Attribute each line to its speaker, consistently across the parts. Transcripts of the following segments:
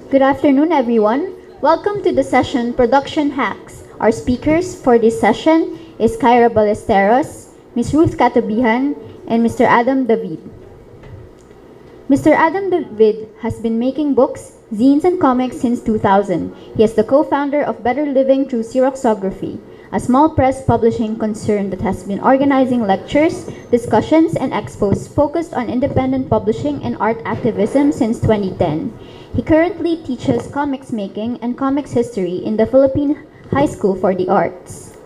Speaker 1: Good afternoon, everyone. Welcome to the session Production Hacks. Our speakers for this session is Kyra Ballesteros, Ms. Ruth Catabijan, and Mr. Adam David. Mr. Adam David has been making books, zines, and comics since 2000. He is the co-founder of Better Living Through Xeroxography, a small press publishing concern that has been organizing lectures, discussions, and expos focused on independent publishing and art activism since 2010. He currently teaches comics making and comics history in the Philippine High School for the Arts.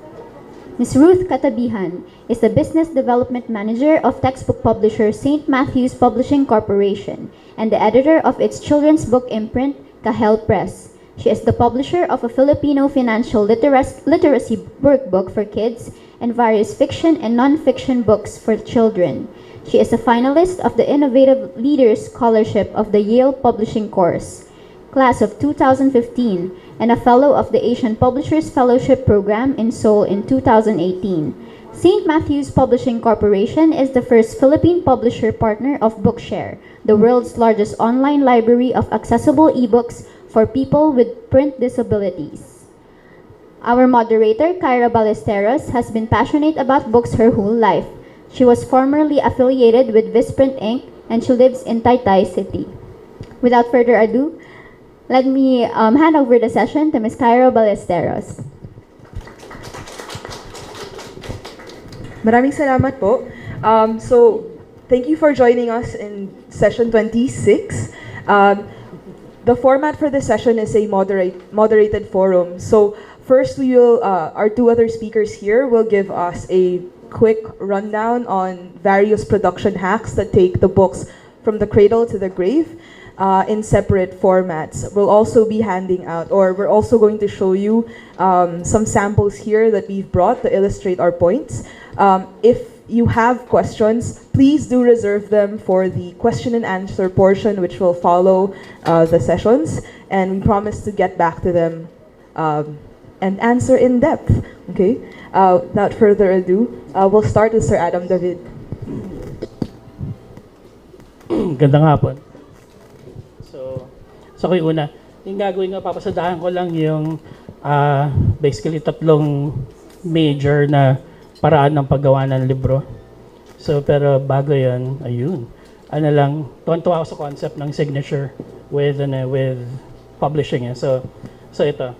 Speaker 1: Ms. Ruth Catabijan is the Business Development Manager of textbook publisher St. Matthew's Publishing Corporation and the editor of its children's book imprint, Kahel Press. She is the publisher of a Filipino financial literacy workbook for kids and various fiction and non-fiction books for children. She is a finalist of the Innovative Leaders Scholarship of the Yale Publishing Course, class of 2015, and a fellow of the Asian Publishers Fellowship Program in Seoul in 2018. St. Matthew's Publishing Corporation is the first Philippine publisher partner of Bookshare, the world's largest online library of accessible ebooks for people with print disabilities. Our moderator, Kyra Ballesteros, has been passionate about books her whole life. She was formerly affiliated with Visprint Inc. and she lives in Taytay City. Without further ado, let me hand over the session to Ms. Kyra Ballesteros.
Speaker 2: Maraming salamat po. So, thank you for joining us in session 26. The format for this session is a moderated forum. So first, our two other speakers here will give us a quick rundown on various production hacks that take the books from the cradle to the grave in separate formats. We'll also be handing out, or we're also going to show you some samples here that we've brought to illustrate our points. If you have questions, please do reserve them for the question and answer portion, which will follow the sessions, and we promise to get back to them and answer in depth. Okay. Without further ado, we'll start with Sir Adam David.
Speaker 3: Gandang hapon. So kayo una, yung gagawin nga, papasadahan ko lang yung basically tatlong major na paraan ng paggawa ng libro. So, pero bago yun, ayun. Ano lang, tuwan-tuwa ako sa concept ng signature with publishing. So ito.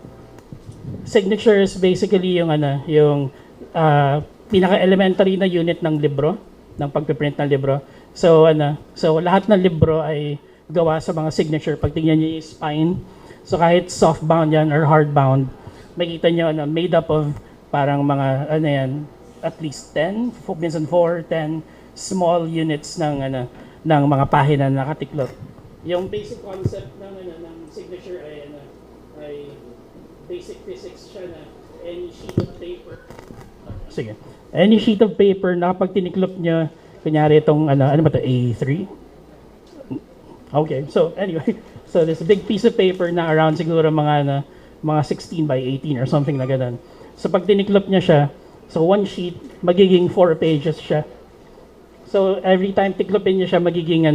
Speaker 3: Signature is basically yung pinaka-elementary na unit ng libro, ng pagpiprint ng libro. So lahat ng libro ay gawa sa mga signature. Pag tingnan niyo yung spine, so kahit soft-bound yan or hard-bound, makita niyo made up of parang mga at least 10, minsan 4, 10 small units ng mga pahina na nakatiklop. Yung basic concept ng signature ay basic physics siya na any sheet of paper. Sige. Any sheet of paper na kapag tiniklop niyo, kunyari itong ano ba to, A3? Okay. So anyway, so there's a big piece of paper na around siguro mga 16 by 18 or something na ganun. So pag tiniklop niya siya, so one sheet, magiging 4 pages siya. So every time tiklopin niya siya, magiging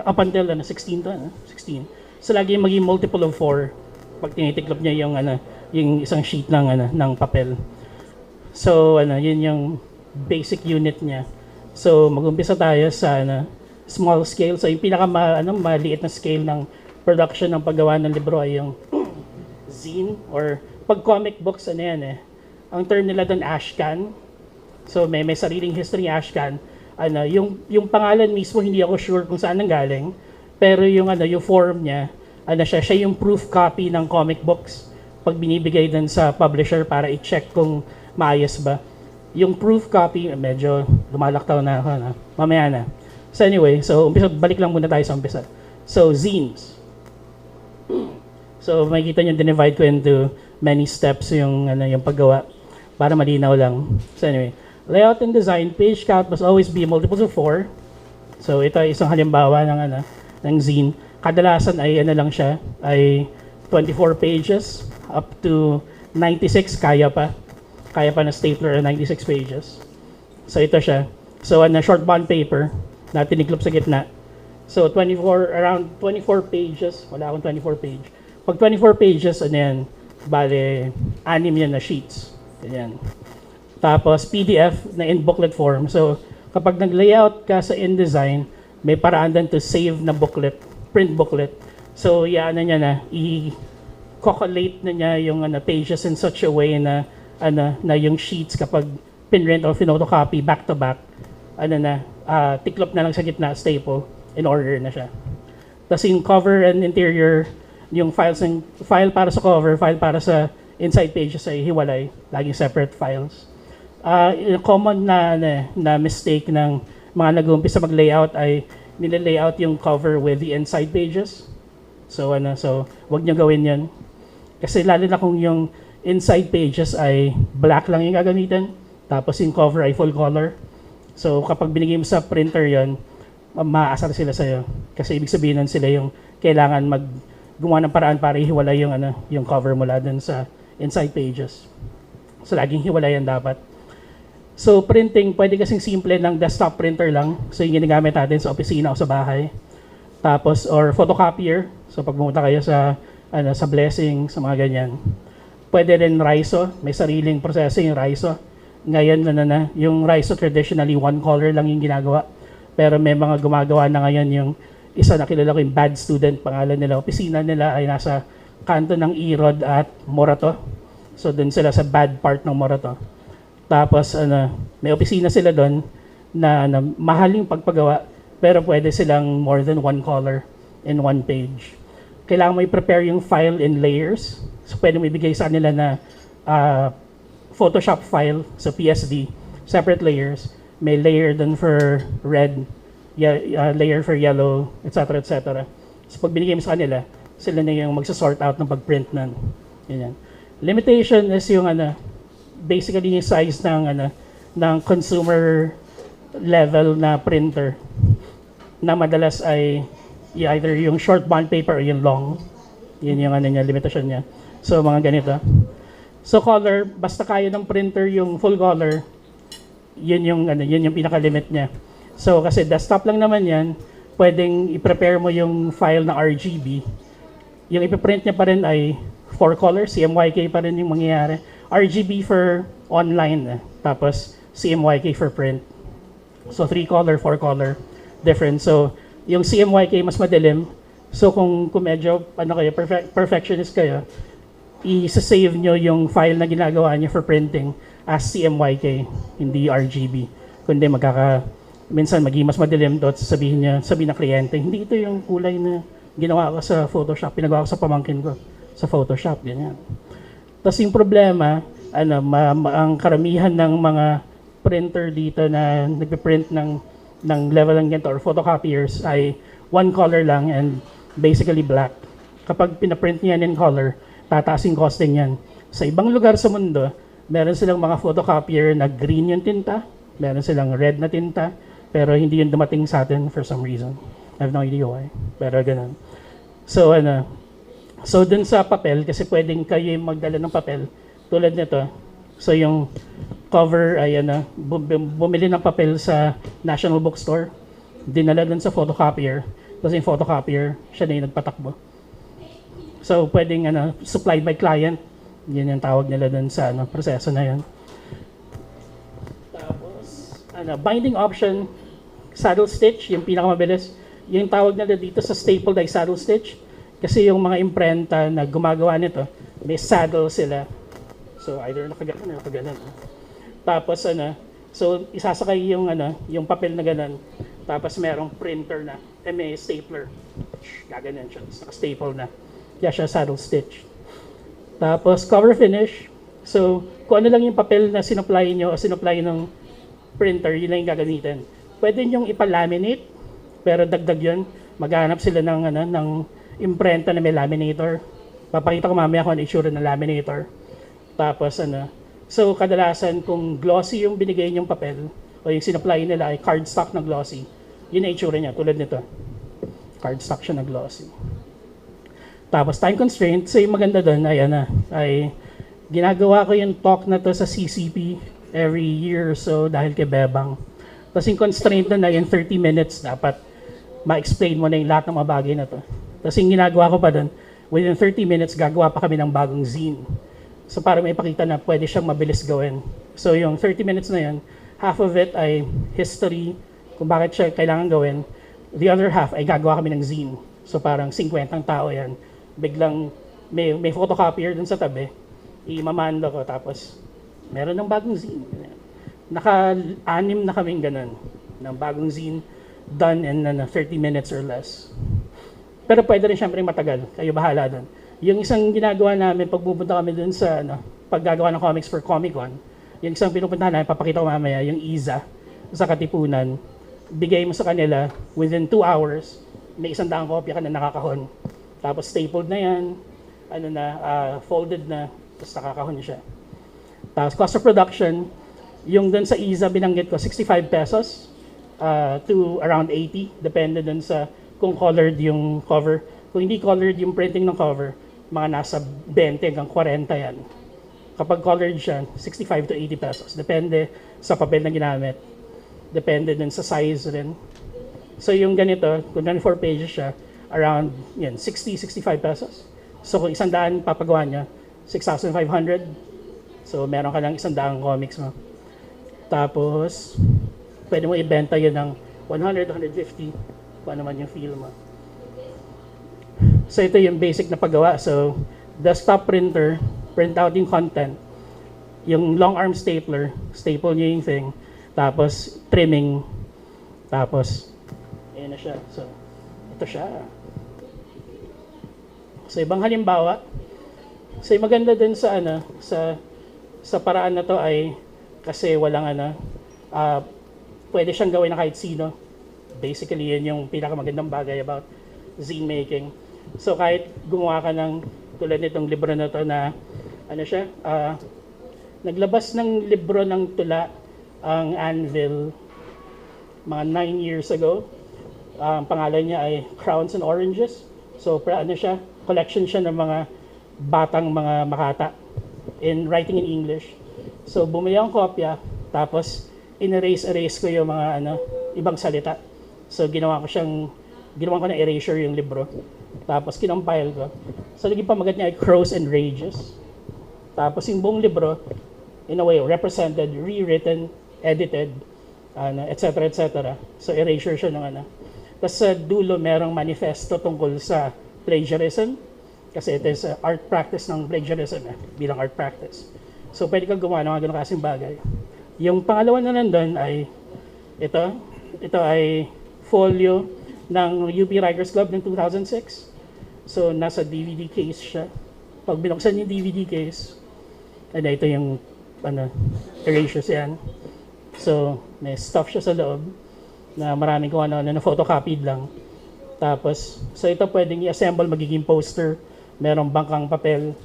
Speaker 3: up until 16 to, 16. So lagi maging multiple of 4 pag tinitiklop niya yung isang sheet ng papel. So yun yung basic unit niya. So mag-umpisa tayo sa small scale. So yung maliit na scale ng production ng paggawa ng libro ay yung zine, or pag comic books ang term nila doon ashcan. So may sariling history ashcan. Yung pangalan mismo hindi ako sure kung saan nanggaling, pero yung form niya, siya yung proof copy ng comic books pag binibigay din sa publisher para i-check kung maayos ba. Yung proof copy, medyo lumalaktaw na ako mamaya na. So anyway, balik lang muna tayo sa umpisa. So zines. So makikita niyo, dinivide ko into many steps yung paggawa para malinaw lang. So anyway, layout and design, page count must always be multiples of 4. So ito ay isang halimbawa ng zine. Kadalasan ay lang siya, ay 24 pages up to 96, kaya pa na stapler 96 pages. So ito siya. So short bond paper na tiniklop sa gitna. So, around 24 pages. Wala akong 24 page. Pag 24 pages, ano yan, bale, 6 yan na sheets. Ganyan. Tapos, PDF na in booklet form. So, kapag nag-layout ka sa InDesign, may paraan din to save na booklet, print booklet. So, ano niya na, i-collate na niya yung pages in such a way na, na yung sheets kapag pinrint or photocopy back to back, tiklop na lang sa gitna, staple, in order na siya. Tapos yung cover and interior, yung file para sa cover, file para sa inside pages ay hiwalay, laging separate files. Common na mistake ng mga nag-uumpisa mag-layout ay nila-layout yung cover with the inside pages. So wag niyo gawin 'yan. Kasi lalo na kung yung inside pages ay black lang yung gagamitin, tapos yung cover ay full color. So kapag binigay mo sa printer 'yon, maaasar sila sa'yo. Kasi ibig sabihin nun sila yung kailangan gumawa ng paraan para ihiwalay yung cover mula dun sa inside pages. So laging hiwalay yan dapat. So printing, pwede kasing simple ng desktop printer lang. So yung ginagamit natin sa opisina o sa bahay. Tapos, or photocopier. So pag pumunta kayo sa Blessing, sa mga ganyan. Pwede rin Riso. May sariling proseso yung Riso. Ngayon, yung Riso traditionally, one color lang yung ginagawa. Pero may mga gumagawa na ngayon yung isa na kilala ko yung Bad Student, pangalan nila. Opisina nila ay nasa kanto ng Irod at Morato. So dun sila sa bad part ng Morato. Tapos may opisina sila doon na mahaling pagpagawa, pero pwede silang more than one color in one page. Kailangan mo i-prepare yung file in layers. So pwede mo ibigay sa kanila na Photoshop file sa PSD, separate layers. May layer dun for red, layer for yellow, etc. etc. So pag binigay mo sa kanila, sila na yung magsasort out ng pag-print nun. Ganyan. Limitation is yung basically yung size ng consumer level na printer na madalas ay either yung short bond paper or yung long. Yun yung limitation niya. So mga ganito. So color, basta kaya ng printer yung full color, yun yung pinaka-limit niya. So kasi desktop lang naman yan, pwedeng i-prepare mo yung file na RGB. Yung ipiprint niya pa rin ay 4 colors, CMYK pa rin yung mangyayari. RGB for online, tapos CMYK for print. So 3 color, 4 color different. So yung CMYK mas madilim. So kung medyo kayo, perfectionist kayo, i-save nyo yung file na ginagawa niyo for printing as CMYK, hindi RGB. Kundi minsan maging mas madilim doon, sabihin ng kliyente, hindi ito yung kulay na ginawa ko sa Photoshop, pinagawa ko sa pamangkin ko sa Photoshop, ganyan. Tapos yung problema, ang karamihan ng mga printer dito na nagpiprint ng level ng ganito or photocopiers ay one color lang and basically black. Kapag pinaprint niyan in color, tataas yung costing yan. Sa ibang lugar sa mundo, meron silang mga photocopier na green yung tinta, meron silang red na tinta, pero hindi yun dumating sa atin for some reason. I have no idea why, pero ganun. So, so dun sa papel, kasi pwedeng kayo yung magdala ng papel, tulad nito. So yung cover ay bumili ng papel sa National Bookstore, dinala dun sa photocopier, tapos yung photocopier, siya na yung nagpatakbo. So pwedeng supplied by client, yun yung tawag nila dun sa proseso na yun. Tapos, binding option, saddle stitch, yung pinakamabilis. Yung tawag nila dito sa staple die saddle stitch. Kasi yung mga imprenta na gumagawa nito, may saddle sila. So either nakaganon or nakaganon. Tapos so isasakay yung papel na ganon. Tapos merong printer na, may stapler. Gaganon siya, naka-staple na. Kaya siya saddle stitch. Tapos cover finish. So kung ano lang yung papel na sinupply nyo o sinupply ng printer, yun lang yung gagamitin. Pwede nyong ipalaminate, pero dagdag yun. Maghanap sila ng imprenta na may laminator. Papakita ko mamaya kung ano itsura ng laminator. Tapos so kadalasan kung glossy yung binigay niyong papel o yung sinupply nila ay cardstock na glossy, yun ang itsura niya, tulad nito. Cardstock siya na glossy. Tapos time constraint, so yung maganda doon ay ginagawa ko yung talk na to sa CCP every year or so dahil kay Bebang. Tapos yung constraint doon ay in 30 minutes dapat ma-explain mo na yung lahat ng mga bagay na to. Tapos yung ginagawa ko pa doon, within 30 minutes, gagawa pa kami ng bagong zine. So para may ipakita na pwede siyang mabilis gawin. So yung 30 minutes na yun, half of it ay history, kung bakit siya kailangan gawin. The other half ay gagawa kami ng zine. So parang 50 tao yan. Biglang may photocopier dun sa tabi, imamando ko, tapos meron ng bagong zine. Naka-6 na kaming ganun, ng bagong zine, done in 30 minutes or less. Pero pwede rin syempre matagal, kayo bahala dun. Yung isang ginagawa namin, pag pupunta kami dun sa paggagawa ng comics for Comic-Con, yung isang pinupuntahan namin, papakita ko mamaya, yung IZA sa Katipunan, bigay mo sa kanila, within 2 hours, may 100 kopya ka na nakakahon. Tapos stapled na yan, folded na, tapos nakakahon siya. Tapos cost of production, yung dun sa IZA binanggit ko, 65 pesos to around 80, depende dun sa kung colored yung cover. Kung hindi colored yung printing ng cover, mga nasa 20 hanggang 40 yan. Kapag colored siya, 65 to 80 pesos. Depende sa papel na ginamit. Depende din sa size rin. So yung ganito, kung 94 pages siya, around 60-65 pesos. So kung 100 papagawa niya, 6,500. So meron ka lang 100 comics mo. Tapos, pwede mo ibenta yun ng 100, 150, kung ano man yung feel mo. So ito yung basic na paggawa. So desktop printer, print out yung content. Yung long arm stapler, staple nyo yung thing. Tapos trimming. Tapos, ayan na siya. So, ito siya. So ibang halimbawa, so yung maganda din sa sa paraan na to ay kasi walang pwede siyang gawin na kahit sino. Basically, yun yung pinakamagandang bagay about zine making. So kahit gumawa ka ng tulad nitong libro na to na naglabas ng libro ng tula ang Anvil mga 9 years ago. Ang pangalan niya ay Crowns and Oranges. So collection siya ng mga batang mga makata in writing in English. So bumili akong kopya, tapos in-erase ko yung mga ibang salita. So ginawa ko ng erasure yung libro. Tapos kinompile ko. So naging pamagat niya ay Crows and Rages. Tapos yung buong libro, in a way, represented, rewritten, edited, etc. etc. So erasure siya ng Tapos sa dulo, merong manifesto tungkol sa plagiarism. Kasi ito is art practice ng plagiarism bilang art practice. So pwede kang gumawa ng mga ganun kasing bagay. Yung pangalawa na nandun ay ito ay folio ng UP Writers Club ng 2006. So nasa DVD case siya. Pag binuksan yung DVD case, ito yung erasures yan. So may stuff siya sa loob na maraming kung na photocopied lang. Tapos, so ito pwedeng i-assemble, magiging poster. Merong bangkang papel.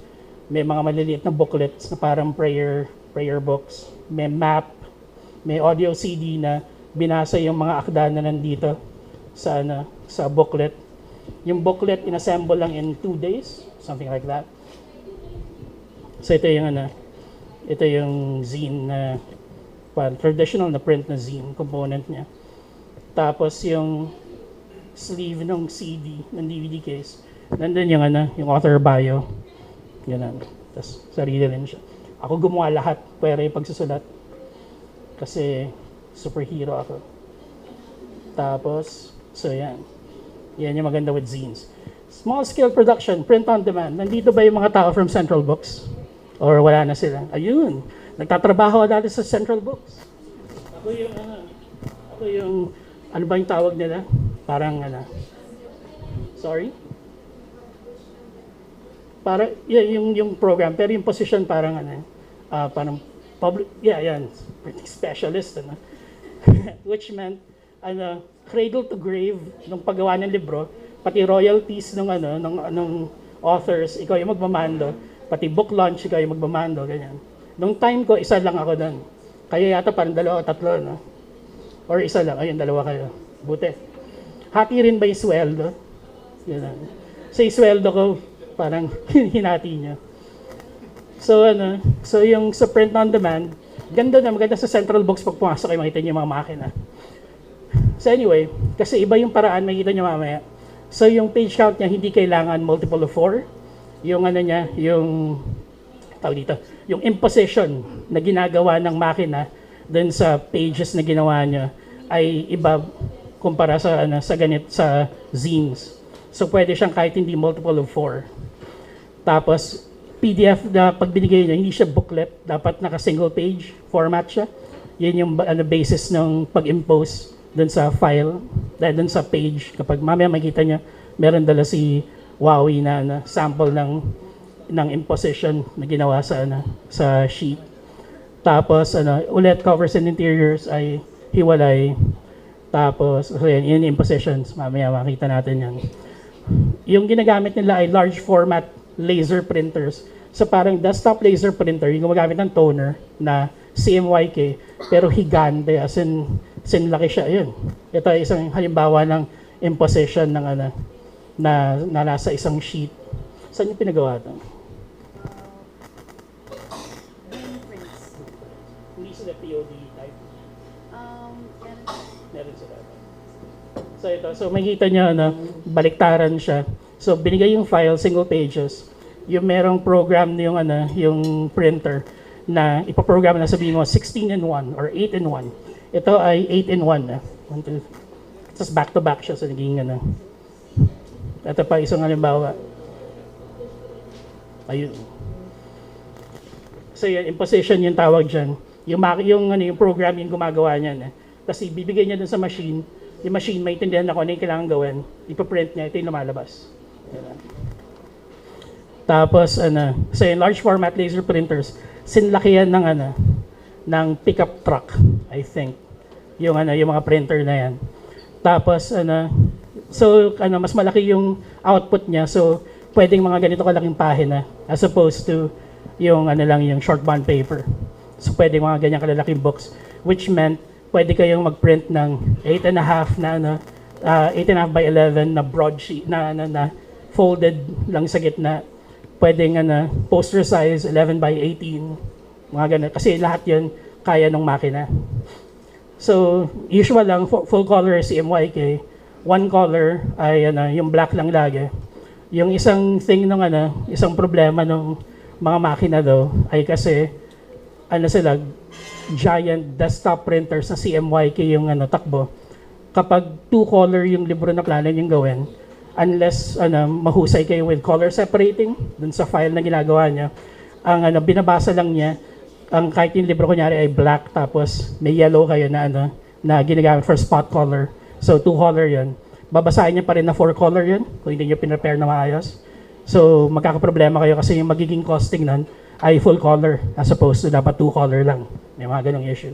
Speaker 3: May mga maliliit na booklets na parang prayer books. May map. May audio CD na binasa yung mga akda na nandito sa booklet. Yung booklet inassemble lang in 2 days, something like that. So ito yung zine na traditional na print na zine component niya. Tapos yung sleeve ng CD ng DVD case, nandun yung author bio. Ganun. Tapos sarili rin siya. Ako gumawa lahat, pero yung pagsusulat. Kasi superhero ako. Tapos, so yan. Yan yung maganda with zines. Small scale production, print on demand. Nandito ba yung mga tao from Central Books? Or wala na sila? Ayun. Nagtatrabaho dati sa Central Books. Ako yung, ano ba yung tawag nila? Parang, sorry? Para yung program, pero yung position parang parang public, yan, specialist, which meant cradle to grave nung paggawa ng libro, pati royalties ng authors, ikaw yung magmamando, pati book launch, ikaw yung magmamando, ganyan. Nung time ko, isa lang ako doon. Kaya yata parang 2 o 3, no? Or isa lang, ayun, 2 kayo. Buti. Hati rin ba yung sweldo? Yan. So yung sweldo ko, parang hinati niya. So so yung sa print on demand, maganda sa Central Books pag pumasok kayo makita niyo yung mga makina. So anyway, kasi iba yung paraan, makikita nyo mamaya. So yung page count niya, hindi kailangan multiple of 4. Yung ano niya, yung, tawag dito, yung imposition na ginagawa ng makina dun sa pages na ginawa niya ay iba kumpara sa, sa zines. So pwede siyang kahit hindi multiple of 4. Tapos, PDF na pag binigay niya, hindi siya booklet, dapat naka-single page format siya. Yun yung basis ng pag-impose dun sa file, dahil dun sa page. Kapag mamaya makita niya, meron dala si Huawei na sample ng imposition na ginawa sa sheet. Tapos, ulit covers and interiors ay hiwalay. Tapos, yun yung impositions. Mamaya makita natin yan. Yung ginagamit nila ay large format laser printers. So parang desktop laser printer, yung gumagamit ng toner na CMYK, pero higante, as in laki siya. Yun. Ito ay isang halimbawa ng imposition ng na nasa isang sheet. Saan yung pinagawa ito? Hindi sila POD type. Meron sila. So ito, so makikita nyo baliktaran siya. So binigay yung file, single pages. Yung merong program yung yung printer na ipaprogram na sabihin mo 16-in-1 or 8-in-1. Ito ay 8-in-1 na. Tapos back-to-back siya sa naging Ito pa isang halimbawa. Ayun. So yan, imposition yung tawag dyan. Yung program yung gumagawa niyan. Tapos ibibigay niya dun sa machine. Yung machine maintindihan na kung ano yung kailangan gawin. Ipaprint niya, ito yung lumalabas. Yan. Tapos, so yung large format laser printers, sinlakihan ng pickup truck, I think. Yung mga printer na yan. Tapos, so, mas malaki yung output niya. So, pwedeng mga ganito kalaking pahina as opposed to yung yung short bond paper. So, pwedeng mga ganyan kalalaking books, which meant pwede kayong mag-print ng 8.5 8.5 by 11 na broadsheet na folded lang sa gitna. Pwedeng poster size 11 by 18, mga ganun. Kasi lahat yun kaya ng makina. So, usual lang, full color CMYK. One color ay yung black lang lagi. Yung isang thing ng isang problema ng mga makina daw ay kasi sila, giant desktop printers sa CMYK yung takbo. Kapag two color yung libro na plano yung gawin, unless mahusay kayo with color separating dun sa file na ginagawa niya, ang binabasa lang niya, ang kahit yung libro kunyari ay black tapos may yellow kayo na ginagamit for spot color. So two color yun. Babasahin niya pa rin na 4 color yun kung hindi niyo pinrepare na maayos. So magkakaproblema kayo kasi yung magiging costing nun ay full color as opposed to dapat 2 color lang. May mga ganong issue.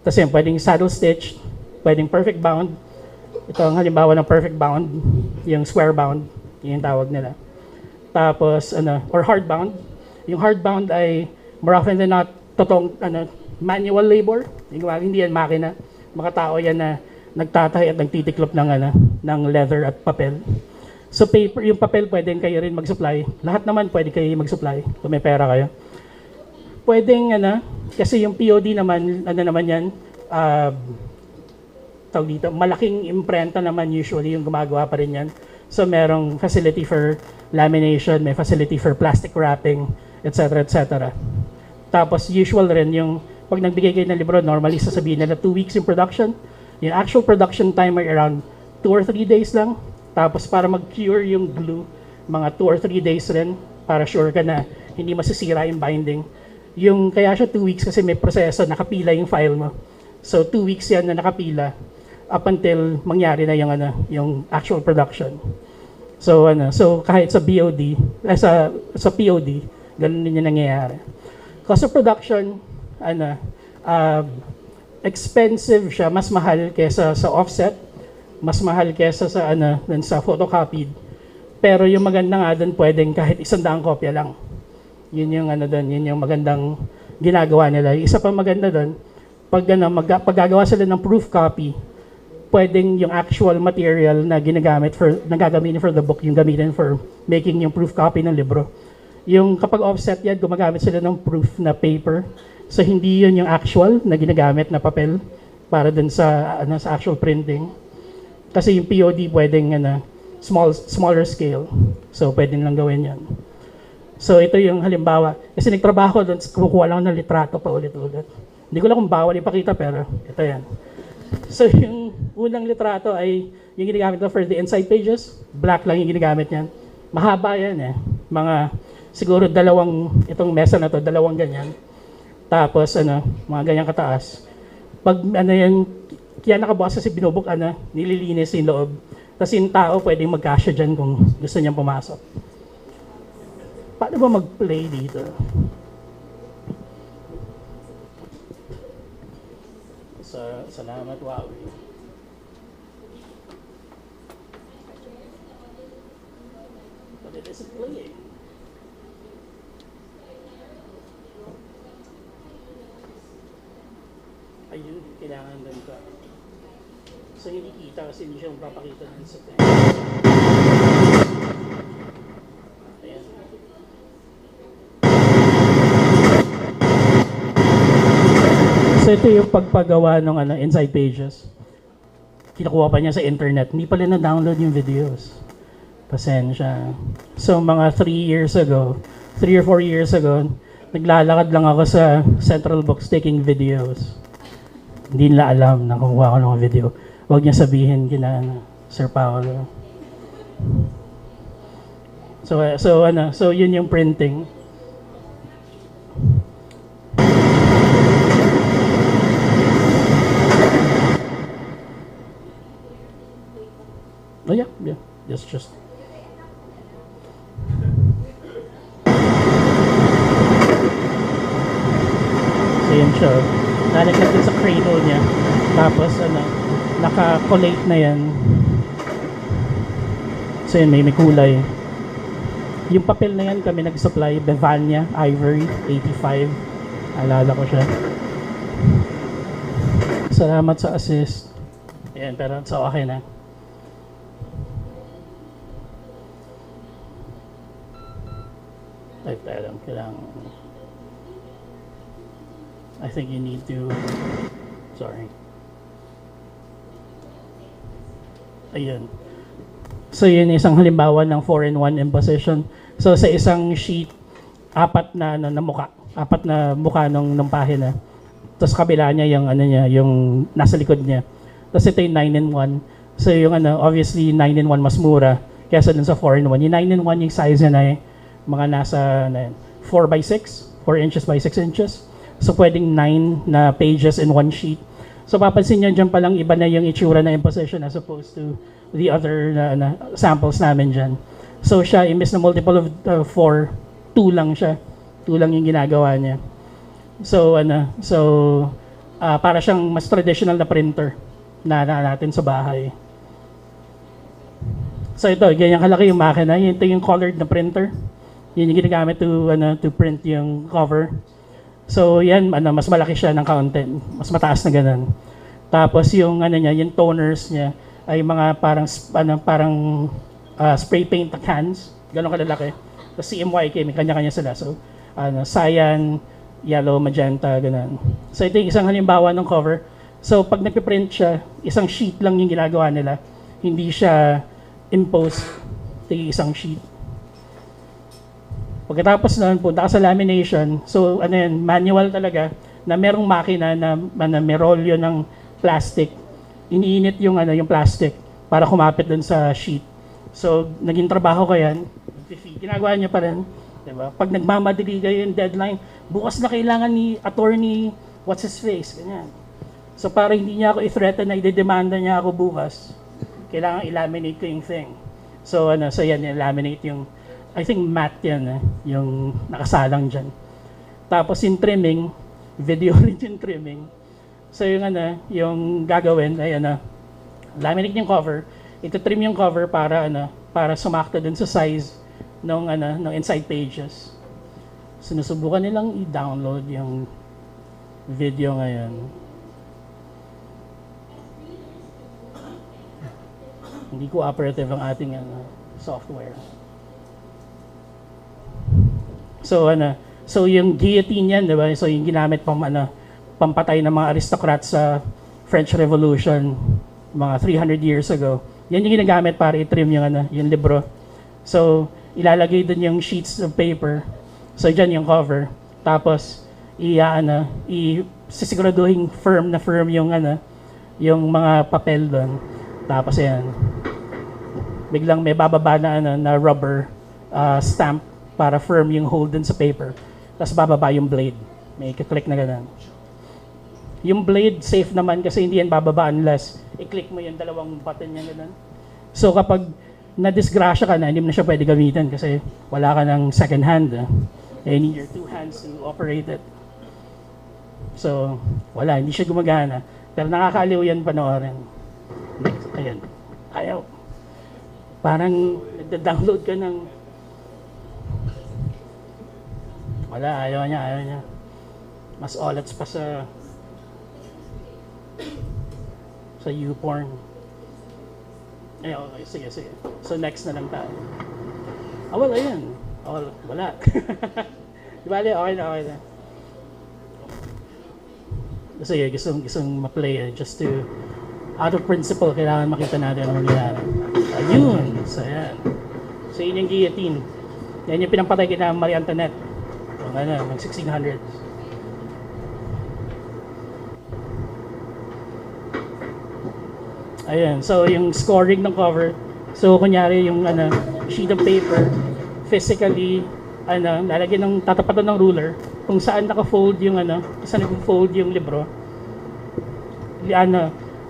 Speaker 3: Tapos yun, pwedeng saddle stitch, pwedeng perfect bound. Ito ang halimbawa ng perfect bound, yung square bound, yung tawag nila. Tapos, or hard bound. Yung hard bound ay more often than not, totoong manual labor. Hindi yan makina. Mga tao yan na nagtatahi at nagtitiklop ng leather at papel. So paper, yung papel pwedeng kayo rin mag-supply. Lahat naman pwede kayo mag-supply kung may pera kayo. Pwedeng kasi yung POD naman, naman yan, tawag dito, malaking imprenta naman usually yung gumagawa pa rin yan. So merong facility for lamination, may facility for plastic wrapping, etc. etc. Tapos usual rin yung pag nagbigay kayo ng libro, normally sasabihin nila 2 weeks in production. Yung actual production time ay around 2 or 3 days lang. Tapos para mag-cure yung glue, mga 2 or 3 days rin para sure ka na hindi masisira yung binding. Yung kaya siya 2 weeks kasi may proseso, nakapila yung file mo. So 2 weeks yan na nakapila up until mangyari na yung actual production. So so kahit sa BOD, sa POD, ganun din yung nangyayari. Cost of production, expensive siya, mas mahal kesa sa offset, mas mahal kesa sa photocopied. Pero yung maganda nga doon, pwedeng kahit 100 kopya lang. Yun yung yun yung magandang ginagawa nila. Yung isa pa maganda doon, pag gagawa sila ng proof copy, pwedeng yung actual material na gagamitin for the book, yung gamitin for making yung proof copy ng libro. Yung kapag offset yan, gumagamit sila ng proof na paper. So hindi yun yung actual na ginagamit na papel. para dun sa sa actual printing. Kasi yung POD pwedeng smaller scale. So pwedeng lang gawin 'yan. So ito yung halimbawa. Kasi nagtrabaho doon, kukuha lang ng litrato pa ulit-ulit. Hindi ko lang kung bawal ipakita pero ito 'yan. So yung unang litrato ay yung ginagamit na for the inside pages. Black lang yung ginagamit niyan. Mahaba 'yan eh. Mga siguro itong mesa na to, dalawang ganyan. Tapos mga ganyan kataas. Pag yan, kaya nakabukas kasi binubuk, nililinis yung loob. Tapos yung tao pwedeng magkasya dyan kung gusto niyang pumasok. Paano ba mag-play dito? Salamat, Wawi. But it isn't playing. Ayun, kailangan doon ka. So hindi kita kasi hindi siya magpapakita ng sa time. Ayan. So ito yung pagpagawa ng inside pages. Kinukuha pa niya sa internet. Hindi pala na-download yung videos. Pasensya. So mga 3 or 4 years ago, naglalakad lang ako sa Central Box taking videos. Hindi nila alam na kumuha ko ng video. Huwag niya sabihin kina Sir Paolo. So yun yung printing. Oh yeah. That's just. So yun siya. Nalaglag din sa cradle niya. Tapos naka-collate na yan. So yun, may kulay. Yung papel na yan kami nag-supply, Bevania, Ivory, 85. Alala ko siya. Salamat sa assist. Ayan, pero so okay na. Ay, pero kailangan. I think you need to, sorry. Ayun. So yun isang halimbawa ng 4-in-1 imposition. So sa isang sheet, apat na mukha ng pahina. Tapos kabila niya yung nasa likod niya. Tapos ito yung 9-in-1. So yung obviously 9-in-1 mas mura kaysa dun sa 4-in-1. Yung 9-in-1 yung size niya mga nasa 4x6, 4 inches by 6 inches. So, pwedeng 9 na pages in one sheet. So, papansin nyo dyan palang iba na yung itsura na imposition as opposed to the other samples namin dyan. So, siya, imbes na multiple of 4, 2 lang siya. 2 lang yung ginagawa niya. So, para siyang mas traditional na printer na natin sa bahay. So, ito, ganyan kalaki yung makina. Ito yung colored na printer. Yun yung ginagamit to print yung cover. So yan mas malaki siya ng content, mas mataas na ganun. Tapos yung yung toners niya ay mga parang spray paint cans, ganun kalalaki. Tapos CMYK, may kanya-kanya sila. So cyan, yellow, magenta, ganun. So ito yung isang halimbawa ng cover. So pag nagpe-print siya, isang sheet lang yung ginagawa nila. Hindi siya impose, ito yung isang sheet. Pagkatapos nun, punta ka sa lamination. So, manual talaga, na merong makina na may rolyo ng plastic. Iniinit yung plastic para kumapit dun sa sheet. So, naging trabaho ko yan. Ginagawa niya pa rin. Diba? Pag nagmamadali kayo yung deadline, bukas na kailangan ni attorney, what's his face, ganyan. So, para hindi niya ako i-threaten na i-demanda niya ako bukas, kailangan i-laminate ko yung thing. So, so yan, i-laminate yung I think matte yan, yung nakasalang dyan. Tapos yung trimming, video rin yung trimming. So yung yung gagawin ay laminate yung cover, ito-trim yung cover para sumakto dun sa size ng inside pages. Sinusubukan nilang i-download yung video ngayon. Hindi cooperative ang ating software. So so yung guillotine yan, 'di ba? So yung ginamit pampatay ng mga aristocrats sa French Revolution, mga 300 years ago. Yan yung ginagamit para i-trim yung libro. So, ilalagay dun yung sheets of paper. So, dyan yung cover. Tapos, sisiguraduhin firm yung mga papel dun. Tapos, yan. Biglang may bababa na rubber stamp para firm yung hold dun sa paper. Tapos, bababa yung blade. May i-click na ganun. Yung blade, safe naman kasi hindi yan bababa unless i-click mo yung dalawang button niya ganun. So kapag na-disgrasya ka na, hindi mo na siya pwede gamitin kasi wala ka ng second hand. You need your two hands to operate it. So, wala, hindi siya gumagana. Pero nakakaaliw yan panoorin. Next, ayan. Ayaw. Parang nagda-download ka ng... Wala, ayaw niya. Mas olets pa sa YouPorn. Ay, okay, sige. So, next na lang tayo. Wala yan. Wala. Di ba, okay na. Sige, gustong ma-play just to, out of principle, kailangan makita natin ang mangyayari. Ayun. So, yan. So, yun yung guillotine. Yan yung pinampatay kina Marie Antoinette. Mag 1600s. Ayan, so yung scoring ng cover. So kunyari yung sheet of paper, physically lalagyan ng tatapatan ng ruler kung saan naka-fold yung saan nag-fold yung libro.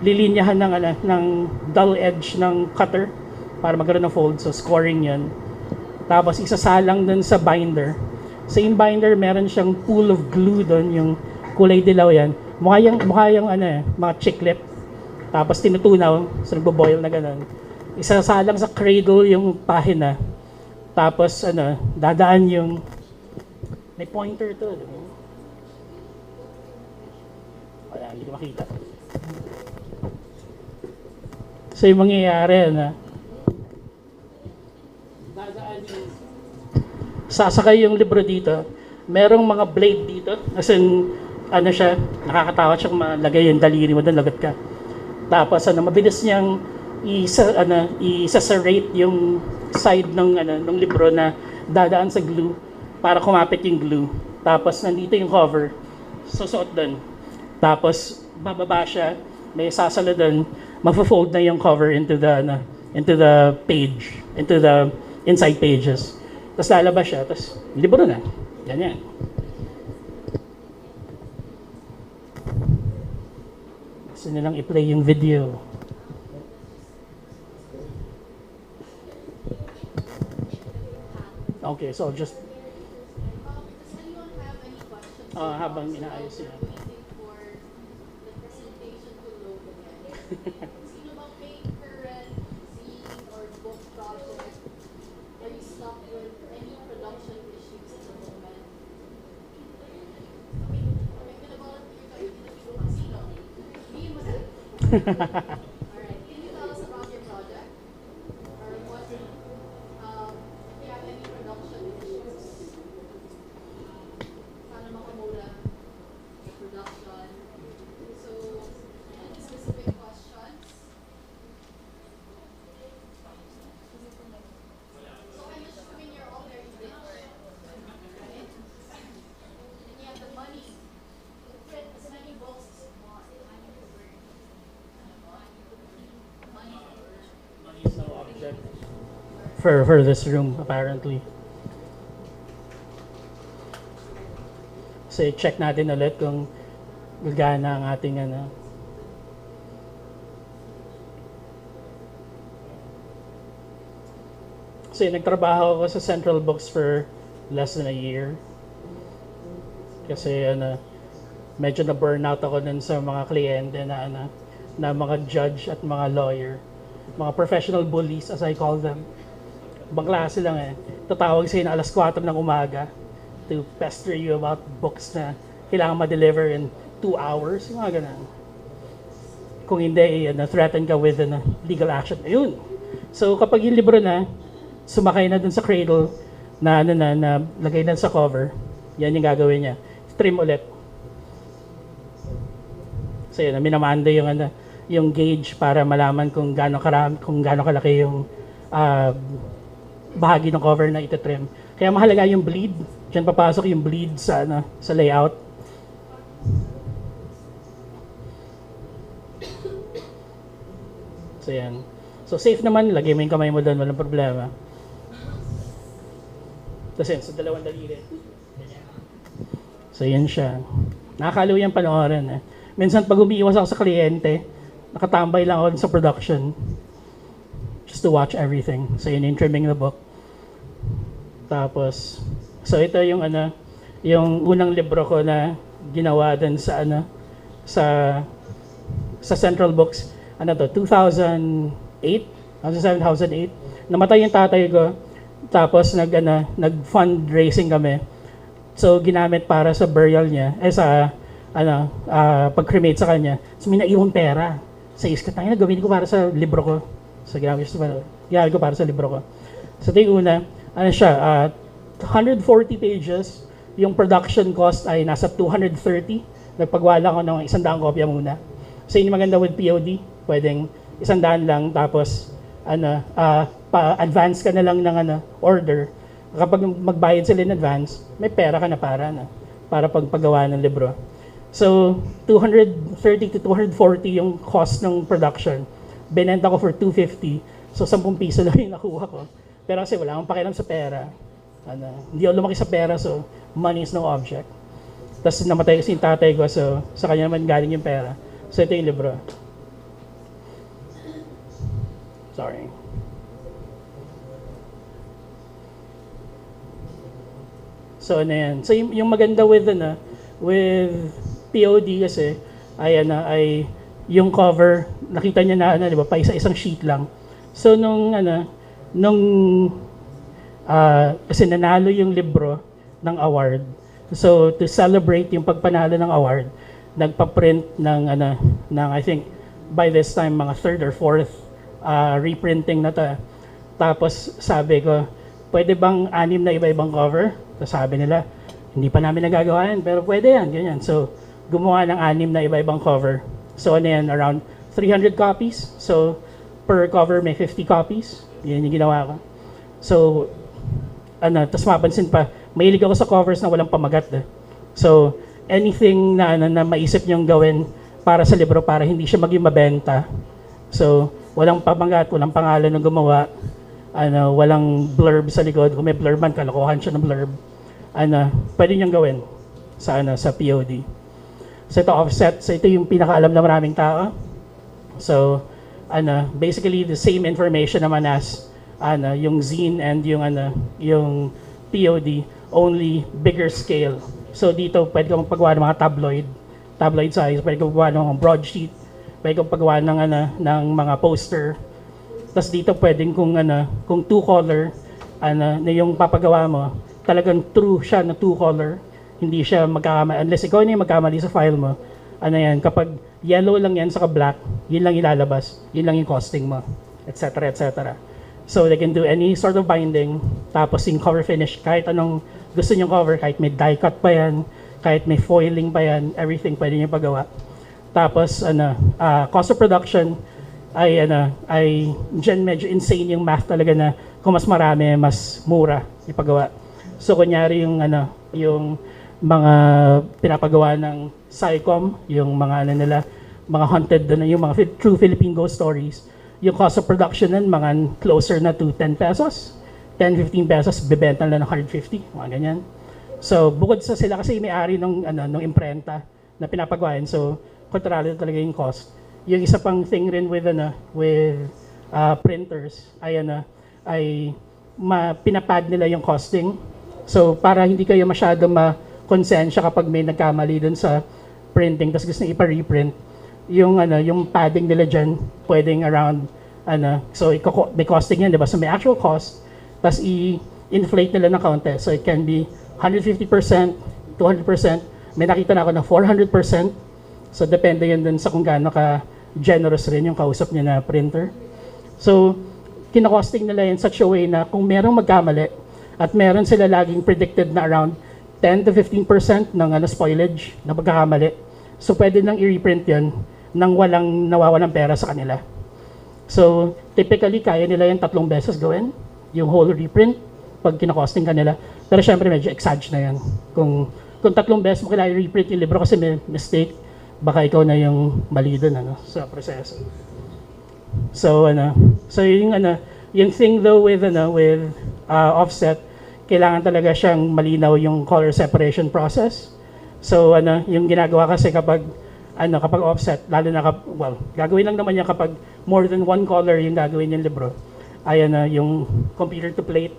Speaker 3: Lilinyahan ng dull edge ng cutter para magkaroon ng fold. So scoring 'yan. Tapos isasalang dun sa binder. Sa yung binder meron siyang pool of glue doon, yung kulay dilaw 'yan. Mukha yung mga chiclet. Tapos tinutunaw, so nagbo-boil na gano'n. Isasalang sa cradle yung pahina. Tapos dadaan yung... May pointer to. Diba? Wala, hindi ko makita. So yung mangyayari, dadaan yung... Sasakay yung libro dito. Merong mga blade dito. As in, siya, nakakatakot siyang malagay yung daliri mo doon, lagat ka. Tapos mabilis niyang isa-serrate yung side ng libro na dadaan sa glue para kumapit yung glue. Tapos nandito yung cover, susuot doon. Tapos bababa siya, may sasalo doon, magfo-fold na yung cover into the page, into the inside pages. Tapos lalabas siya, tapos libro na. Ganyan. Gusto nilang i-play yung video. Okay, so just...
Speaker 1: Does anyone have any questions?
Speaker 3: Habang inaayos yan.
Speaker 1: Waiting for the presentation to load again. Sino bang may current zine or book project? Are you stuck with any production issues at the moment? May pinavolunteer kayo dito sa sino? Alright, can you tell us about your project? Or what, if you have any production issues? Paano makamula the production? So, any specific questions? So, I'm assuming you're all very rich, right? And you have the money to print as many books as you want.
Speaker 3: Money is no object for this room, apparently. So, check natin ulit kung gagana ang ating So, nagtrabaho ako sa Central Books for less than a year. Kasi medyo na-burnout ako dun sa mga kliyente na mga judge at mga lawyer. Mga professional bullies, as I call them. Ibang klase lang Tatawag sa'yo na alas 4 ng umaga to pester you about books na kailangan ma-deliver in 2 hours. Yung mga ganun. Kung hindi, threaten ka with legal action. Ayun. So, kapag yung libro na, sumakay na dun sa cradle, na lagay na sa cover, yan yung gagawin niya. Trim ulit. So yun, minamanda yung yung gauge para malaman kung gaano kalaki yung bahagi ng cover na itetrim. Kaya mahalaga yung bleed. Diyan papasok yung bleed sa sa layout. So yan. So safe naman, lagay mo yung kamay mo doon, walang problema. Tapos yun, so dalawang daliri. So yan siya. Nakakaliw yung panoorin. Minsan pag umiiwas ako sa kliyente, nakatambay lang ako sa production just to watch everything. So yun yung trimming the book. Tapos, so ito yung yung unang libro ko na ginawa din sa sa Central Books. 2008? 2008. Namatay yung tatay ko. Tapos nag-fundraising kami. So ginamit para sa burial niya, pag-cremate sa kanya. So may naiwang pera. Sa iskat na gawin ko para sa libro ko. So ginamit ko para sa libro ko. So ito yung una, 140 pages. Yung production cost ay nasa 230. Nagpagwala ko ng 100 kopya muna. So yun yung maganda with POD. Pwedeng 100 lang, tapos pa-advance ka na lang ng order. Kapag magbayad sila in advance, may pera ka na para pagpagawa ng libro. So, 230 to 240 yung cost ng production. Binenta ko for 250. So, 10 piso lang yung nakuha ko. Pero kasi wala akong pakialam sa pera. Hindi ako lumaki sa pera, so money is no object. Tapos namatay kasi yung tatay ko, so sa kanya naman galing yung pera. So, ito yung libro. Sorry. So ano yan. So yung maganda with POD kasi ay yung cover, nakita niya na di ba, pa isang sheet lang. So kasi nanalo yung libro ng award. So to celebrate yung pagpanalo ng award, nagpa-print ng I think by this time mga third or fourth reprinting na to. Tapos sabi ko, pwede bang 6 na iba-ibang cover? So sabi nila, hindi pa namin nagagawa yan, pero pwede yan, ganyan. So, gumawa ng 6 na iba-ibang cover. So, around 300 copies. So, per cover may 50 copies. Yan yung ginawa ko. So, tapos mapansin pa, mahilig ako sa covers na walang pamagat. So, anything na maisip niyong gawin para sa libro, para hindi siya maging mabenta. So, walang pamagat, walang pangalan ng gumawa. Walang blurb sa likod. Kung may blurb man, kalokohan siya ng blurb. Pwede niyang gawin sa POD. So ito offset. So ito yung pinakaalam na maraming tao. So basically the same information naman as yung zine and yung POD, only bigger scale. So dito pwede kang paggawa ng mga tabloid size, pwede kang paggawa ng broadsheet, pwede kang paggawa ng mga poster. Tapos dito pwedeng kung two-color na yung papagawa mo, talagang true siya na two-color. Hindi siya magkakamali. Unless ikaw na yung magkamali sa file mo, yan, kapag yellow lang yan saka black, yun lang ilalabas, yun lang yung costing mo, etc. etc. So they can do any sort of binding, tapos yung cover finish, kahit anong gusto nyong cover, kahit may die cut pa yan, kahit may foiling pa yan, everything pwede nyo pagawa. Tapos cost of production, ay dyan medyo insane yung math talaga na kung mas marami, mas mura ipagawa. So kunyari yung mga pinapagawa ng SciComm, yung mga mga haunted yung mga true Philippine ghost stories, yung cost of production nun mga closer na to 10 pesos, 10-15 pesos, bibenta lang ng 150, mga ganyan. So bukod sa sila kasi may-ari nung imprenta na pinapagawain, so kontralo talaga yung cost. Yung isa pang thing rin with printers ay pinapad nila yung costing. So para hindi kayo masyado makonsensya kapag may nagkamali dun sa printing tapos gusto nyo ipa-reprint, yung padding nila dyan pwedeng around so may costing yan, diba? So may actual cost tapos i-inflate nila ng kaunti. So it can be 150%, 200%, may nakita na ako ng 400%. So depende yan dun sa kung gaano ka generous rin yung kausap niya na printer. So, kinakosting nila in such a way na kung merong magkamali at meron sila laging predicted na around 10 to 15% ng spoilage na pagkakamali. So pwede nang i-reprint yun nang walang nawawalang pera sa kanila. So typically, kaya nila yung 3 beses gawin, yung whole reprint, pag kinakosting kanila. Pero syempre medyo exage na yan. Kung 3 beses mo kailangan i-reprint yung libro kasi may mistake, baka ikaw na yung mali dun, sa proseso. So yung thing though with offset, kailangan talaga siyang malinaw yung color separation process. So yung ginagawa kasi kapag offset, lalo na gagawin lang naman niya kapag more than 1 color yung gagawin yung libro, ay yung computer to plate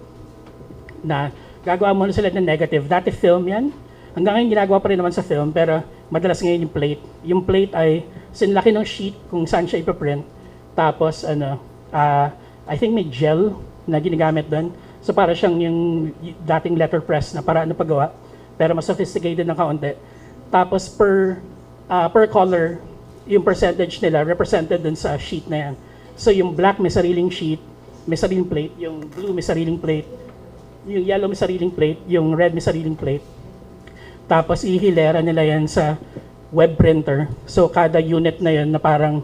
Speaker 3: na gagawa muna sila ng negative. Dati film yan. Hanggang ngayon ginagawa pa rin naman sa film, pero madalas ngayon yung plate. Yung plate ay sinlaki ng sheet kung saan siya ipaprint. Tapos I think may gel na ginagamit doon. So para siyang yung dating letter press na para paggawa, pero mas sophisticated ng kaunti. Tapos per color, yung percentage nila represented dun sa sheet na yan. So yung black may sariling sheet, may sariling plate, yung blue may sariling plate, yung yellow may sariling plate, yung red may sariling plate. Tapos ihilera nila yan sa web printer. So kada unit na yan na parang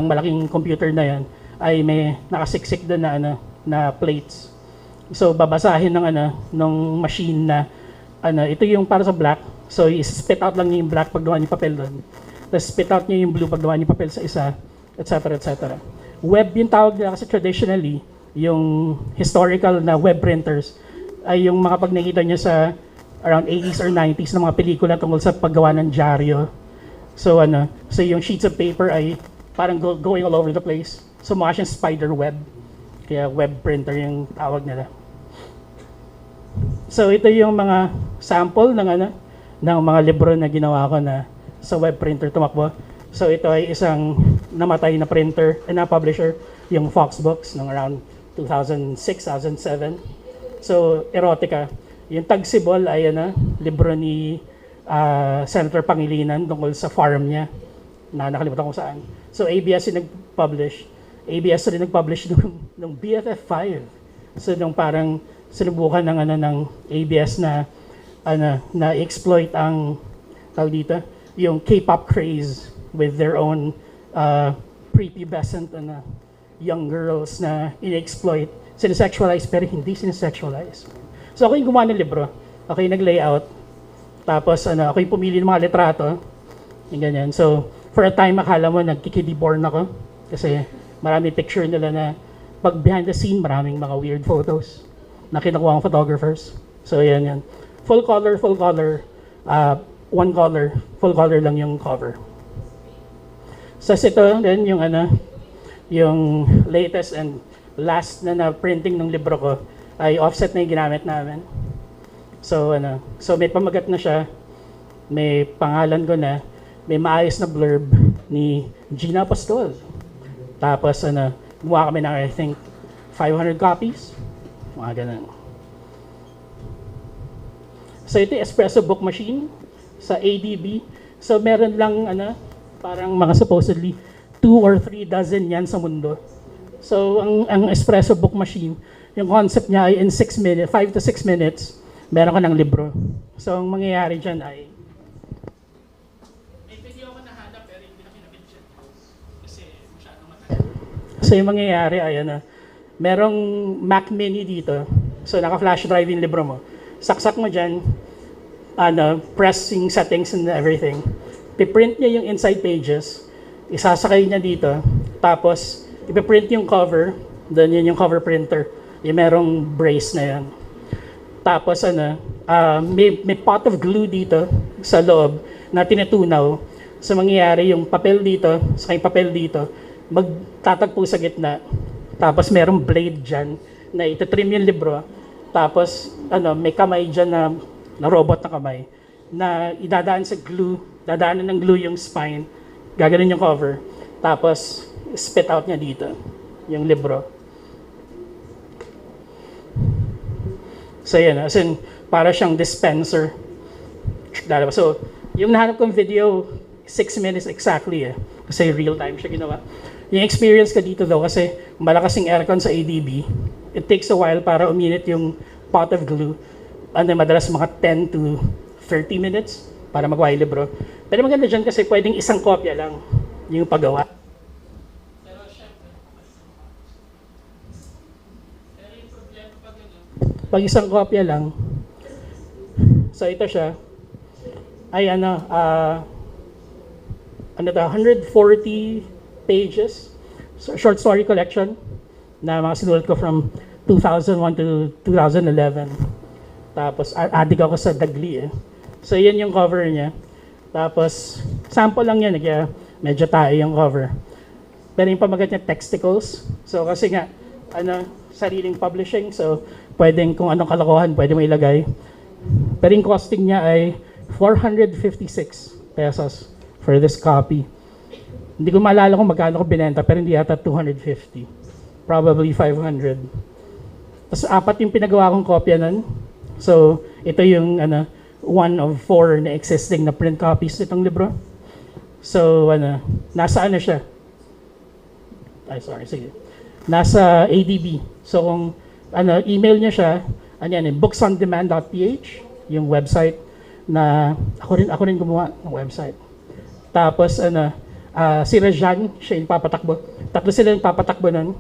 Speaker 3: malaking computer na yan ay may nakasiksik doon na plates. So babasahin ng machine na ito yung para sa black. So i-spit out lang niya yung black pag gawa niya papel doon. Tapos spit out niya yung blue pag gawa niya papel sa isa, etc. etc. Web yung tawag nila kasi traditionally, yung historical na web printers ay yung mga pag nakita niya sa around 80s or 90s na mga pelikula tungkol sa paggawa ng dyaryo. So so yung sheets of paper ay parang going all over the place. So mukha siyang spider web. Kaya web printer yung tawag nila. So ito yung mga sample ng mga libro na ginawa ko na sa web printer tumakbo. So ito ay isang namatay na printer na publisher, yung Fox Books ng around 2006, 2007. So erotica. Yung Tagsibol ay libro ni Senator Pangilinan tungkol sa farm niya na nakalimutan ko saan. So ABS yung nag-publish. ABS rin nag-publish nung BFF5. So nung parang sinubukan ng ABS na exploit ang tawag dito, yung K-pop craze with their own prepubescent young girls na in-exploit, sinesexualize pero hindi sinesexualize. So ako yung gumawa ng libro, ako yung nag-layout, tapos ako yung pumili ng mga litrato, yung ganyan. So for a time akala mo nagkikidi-born ako kasi marami picture nila na pag behind the scene maraming mga weird photos na kinukuha ng photographers. So yan. Full color, one color, full color lang yung cover. So ito din yung latest and last na printing ng libro ko ay offset na yung ginamit namin. So so may pamagat na siya, may pangalan ko na, may maayos na blurb ni Gina Apostol. Tapos gumawa kami ng I think 500 copies. Mga ganun. So ito yung espresso book machine sa ADB. So meron lang parang mga supposedly 2 or 3 dozen yan sa mundo. So ang espresso book machine, yung concept niya ay in 5 to 6 minutes, meron ka ng libro. So ang mangyayari dyan ay may video ko nahanap pero hindi na pinabit dyan kasi masyadong matagal. So yung mangyayari ay merong Mac Mini dito. So naka-flash drive yung libro mo. Saksak mo dyan, pressing settings and everything. Piprint niya yung inside pages, isasakay niya dito, tapos ipiprint yung cover, then yun yung cover printer. Yung merong brace na yan. Tapos may pot of glue dito sa loob na tinutunaw. So mangyayari yung papel dito, saka yung papel dito, magtatagpo sa gitna. Tapos merong blade dyan na itatrim yung libro. Tapos may kamay dyan na robot na kamay na idadaan sa glue, dadaanan ng glue yung spine, gaganon yung cover. Tapos spit out niya dito yung libro. So yan, as in, para siyang dispenser. So, yung nahanap kong video, 6 minutes exactly kasi real time siya ginawa. Yung experience ka dito daw kasi malakas yung aircon sa ADB, it takes a while para uminit yung pot of glue. Madalas mga 10 to 30 minutes para magawa yung libro. Pero maganda dyan kasi pwedeng isang kopya lang yung paggawa. Pag isang kopya lang, so ito siya, ay 140 pages, so short story collection na mga sinulat ko from 2001 to 2011. Tapos adik ako sa Dagli eh. So yan yung cover niya. Tapos sample lang yan, kaya medyo tayo yung cover. Pero yung pamagat niya texticles. So kasi nga sariling publishing, so pwedeng kung anong kalokohan pwede mo ilagay. Pero yung costing niya ay 456 pesos for this copy. Hindi ko maalala kung magkano ko binenta, pero hindi yata 250. Probably 500. Tapos 4 yung pinagawa kong kopya nun. So ito yung one of 4 na existing na print copies nitong libro. So nasa siya? Nasa ADB. So kung email niya siya, booksondemand.ph, yung website na ako rin gumawa ng website. Tapos si Rajan, siya yung papatakbo. 3 sila yung papatakbo nun.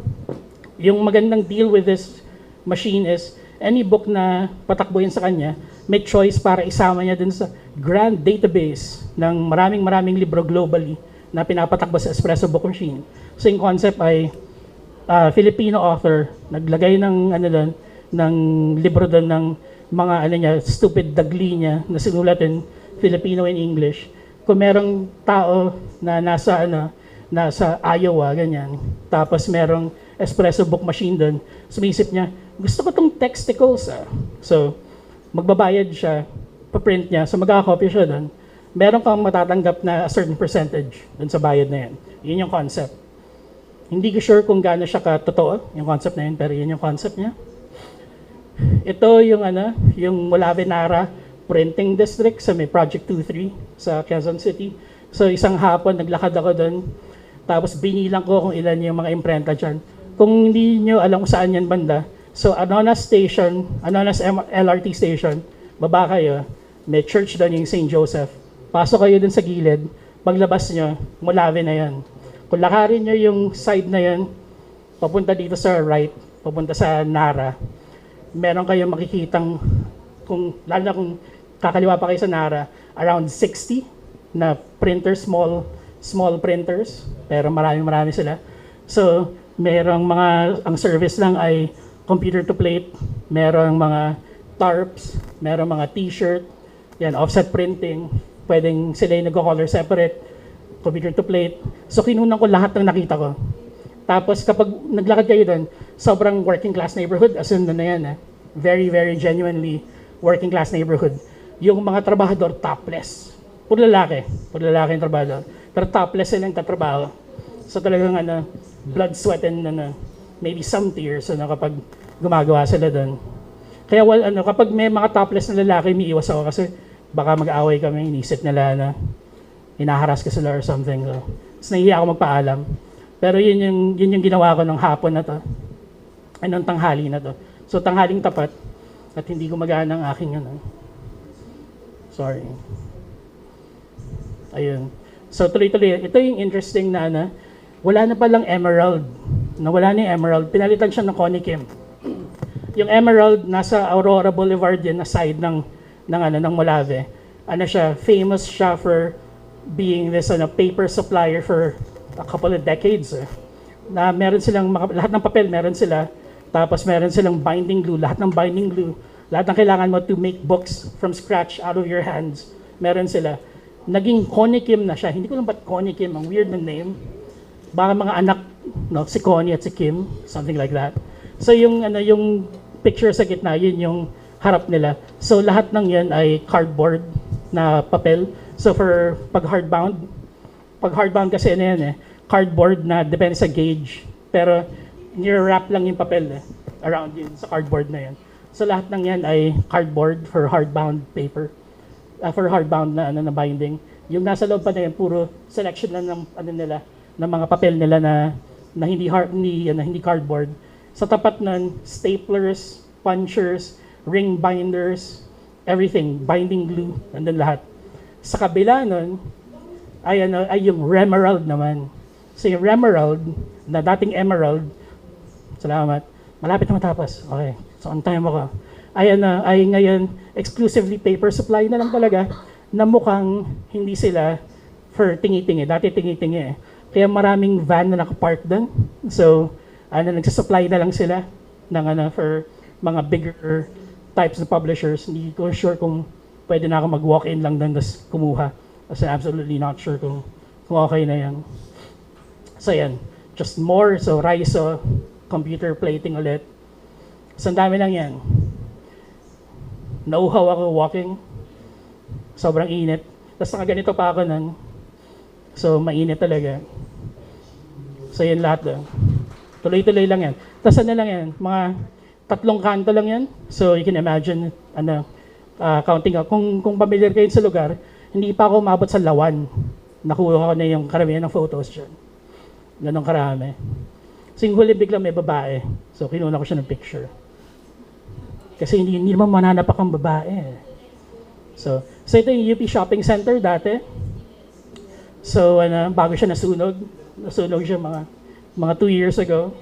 Speaker 3: Yung magandang deal with this machine is any book na patakbuhin sa kanya, may choice para isama niya dun sa grand database ng maraming libro globally na pinapatakbo sa Espresso Book Machine. So yung concept ay Filipino author naglagay ng ng libro doon ng mga stupid dagli niya na sinulat in Filipino and English. Kung merong tao na nasa Iowa, ganyan, tapos merong Espresso Book Machine doon, sumisip niya, gusto ko tong texticles. So, magbabayad siya, paprint niya, so magkakopya siya doon. Meron kang matatanggap na a certain percentage doon sa bayad na yan. Yun yung concept. Hindi ko sure kung gaano siya katotoo, yung concept na yun, pero yun yung concept niya. Ito yung yung Mulavenara Printing District sa may Project 23 sa Quezon City. So isang hapon naglakad ako doon. Tapos binilang ko kung ilan yung mga imprenta dyan. Kung hindi nyo alam kung saan yan banda, so Anonas LRT station, baba kayo, may church doon yung St. Joseph. Pasok kayo doon sa gilid, paglabas nyo, Mulave na yan. Kung lakarin nyo yung side na yan, papunta dito sa right, papunta sa Nara, meron kayong makikitang, lalo na kung kakaliwa pa kayo sa Nara, around 60 na printers, small printers, pero marami sila. So, merong ang service lang ay computer to plate, merong mga tarps, merong mga t-shirt, yan, offset printing, pwedeng sila yung nag-color separate, computer to plate. So, kinunan ko lahat ng nakita ko. Tapos, kapag naglakad kayo doon, sobrang working class neighborhood, as in na yan, very, very genuinely working class neighborhood. Yung mga trabahador, topless. Puro lalaki yung trabahador. Pero topless sila yung tatrabaho. So, talagang blood, sweat, and maybe some tears kapag gumagawa sila doon. Kaya kapag may mga topless na lalaki, may iwas ako kasi baka mag-away kami, inisip nila na hinaharas ka sila or something. So nahihiya ako magpaalam. Pero yun yung ginawa ko ng hapon na to. Ng tanghali na to. So tanghaling tapat at hindi gumagana ang aking sorry. Ayun. So tuloy-tuloy. Ito yung interesting na wala na palang emerald. Nawala na yung emerald. Pinalitan siya ng Conikim. Yung emerald nasa Aurora Boulevard yan na side ng Molave. Siya, famous siya for being this paper supplier for a couple of decades. Na meron silang lahat ng papel meron sila. Tapos meron silang binding glue, lahat ng kailangan mo to make books from scratch out of your hands. Meron sila. Naging Conikim na siya. Hindi ko lang ba't Conikim, ang weird na name. Baka mga anak, si Connie at si Kim, something like that. So yung picture sa gitna, yun yung harap nila. So lahat ng yan ay cardboard na papel. So for pag hardbound kasi cardboard na depende sa gauge. Pero nire-wrap lang yung papel around yun sa cardboard na yan. So lahat ng yan ay cardboard for hardbound paper. For hardbound na binding. Yung nasa loob pa na yan, puro selection lang ng ng mga papel nila na hindi cardboard. Sa tapat nun, staplers, punchers, ring binders, everything, binding glue, nandun lahat. Sa kabila nun, ay yung Remerald naman. So yung Remerald, na dating Emerald, salamat, malapit na matapos. Okay, so on time ako. Ay ngayon, exclusively paper supply na lang talaga, na mukhang hindi sila for tingi-tingi. Dati tingi-tingi eh. Kaya maraming van na nakapark doon. So, nagsasupply na lang sila ng for mga bigger types of publishers. Hindi ko sure kung pwede na ako mag-walk-in lang doon tapos kumuha. Kasi absolutely not sure kung okay na yan. So yan, just more. So Raiso, computer plating ulit. So ang dami lang yan. Nauhaw ako walking. Sobrang init. Tapos nakaganito pa ako nun. So mainit talaga. So yan lahat doon. Tuloy-tuloy lang yan. Tapos ano lang yan, mga 3 kanto lang yan. So you can imagine, counting out. Kung familiar kayo sa lugar, hindi pa ako umabot sa Lawan. Nakuha ko na yung karamihan ng photos dyan. Ganong karami. So yung huli biglang may babae. So kinuna ko siya ng picture. Kasi hindi naman mananap akong babae. So ito yung UP Shopping Center dati. So bago siya nasunog. Nasunog siya mga 2 years ago.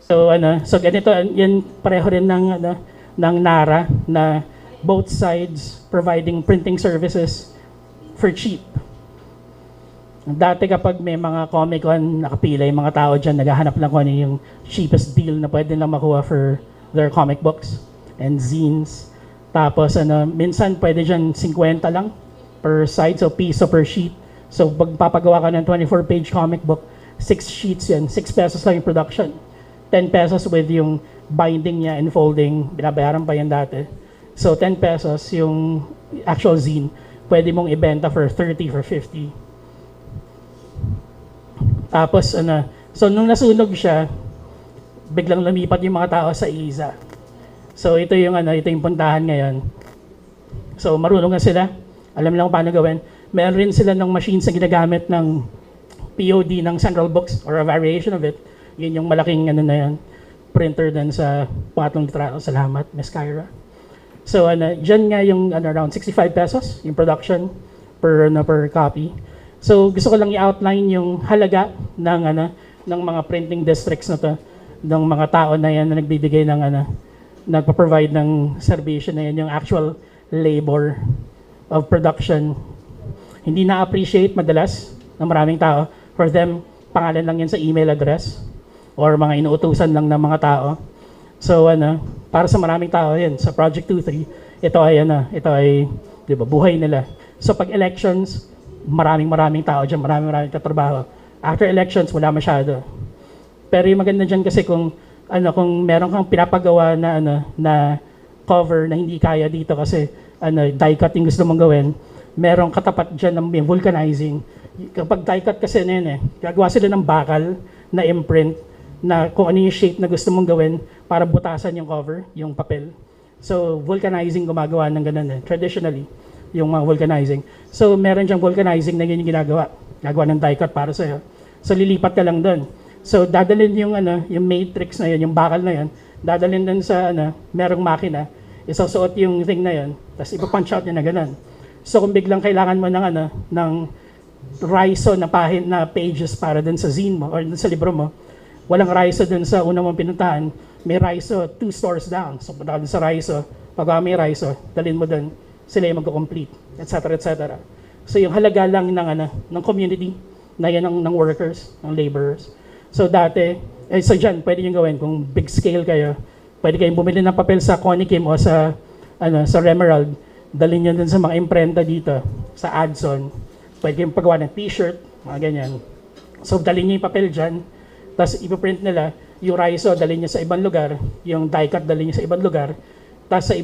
Speaker 3: So so ganito, yan pareho rin ng NARA na both sides providing printing services for cheap. Dati kapag may mga Comic-Con nakapila, yung mga tao dyan naghahanap lang kung ano yung cheapest deal na pwede lang makuha for their comic books and zines. Tapos minsan pwede dyan 50 lang per side, so piso per sheet. So pag papagawa ka ng 24-page comic book, 6 sheets yan, 6 pesos lang yung production. 10 pesos with yung binding niya and folding, binabayaran pa yan dati. So 10 pesos yung actual zine, pwede mong ibenta for 30, for 50. Tapos so nung nasunog siya, biglang lumipat yung mga tao sa ISA. So ito yung puntahan ngayon. So marunong na sila, alam lang kung paano gawin. Meron rin sila ng machines na ginagamit ng POD ng Central Books or a variation of it. Yun yung malaking na yan, printer din sa pangatlong litrato. Salamat, Miss Kyra. So dyan nga yung around 65 pesos yung production per copy. So gusto ko lang i-outline yung halaga ng mga printing districts na to, ng mga tao na yan na nagbibigay ng nagpo-provide ng servisyo na yan, yung actual labor of production. Hindi na-appreciate madalas ng maraming tao. For them, pangalan lang yan sa email address or mga inuutusan lang ng mga tao. So para sa maraming tao yan, sa Project 2-3, ito ay di ba, buhay nila. So pag elections, maraming tao dyan, maraming katrabaho. After elections, wala masyado. Pero yung maganda dyan kasi kung meron kang pinapagawa na cover na hindi kaya dito kasi die cut yung gusto mong gawin, merong katapat dyan ng vulcanizing. Kapag die cut kasi gagawa sila ng bakal na imprint na kung ano yung shape na gusto mong gawin para butasan yung cover, yung papel. So vulcanizing gumagawa ng ganun traditionally, yung mga vulcanizing. So meron diyang vulcanizing na yun yung gagawa ng die cut para sa'yo. So lilipat ka lang doon. So dadalhin yung matrix na yun, yung bakal na yun, dadalhin doon sa merong makina, isusuot yung thing na yun, tapos ipa-punch out niya na ganun. So kung biglang kailangan mo ng Raiso na pages para doon sa zine mo or doon sa libro mo, walang Raiso doon sa una mong pinuntahan, may Raiso 2 stores down. So punta ka doon sa Raiso, pag may Raiso, dalhin mo doon, sila yung mag-complete, etc. etc. So yung halaga lang ng community na yan ng workers, ng laborers. So dati, so dyan, pwede nyo gawin, kung big scale kayo, pwede kayong bumili ng papel sa Conikim o sa Remerald, dalhin nyo dun sa mga imprenta dito, sa Adson. Pwede kayong paggawa ng t-shirt, mga ganyan. So dalhin nyo yung papel dyan, tapos ipaprint nila, yung Raiso dalhin nyo sa ibang lugar, yung die cut dalhin nyo sa ibang lugar, tapos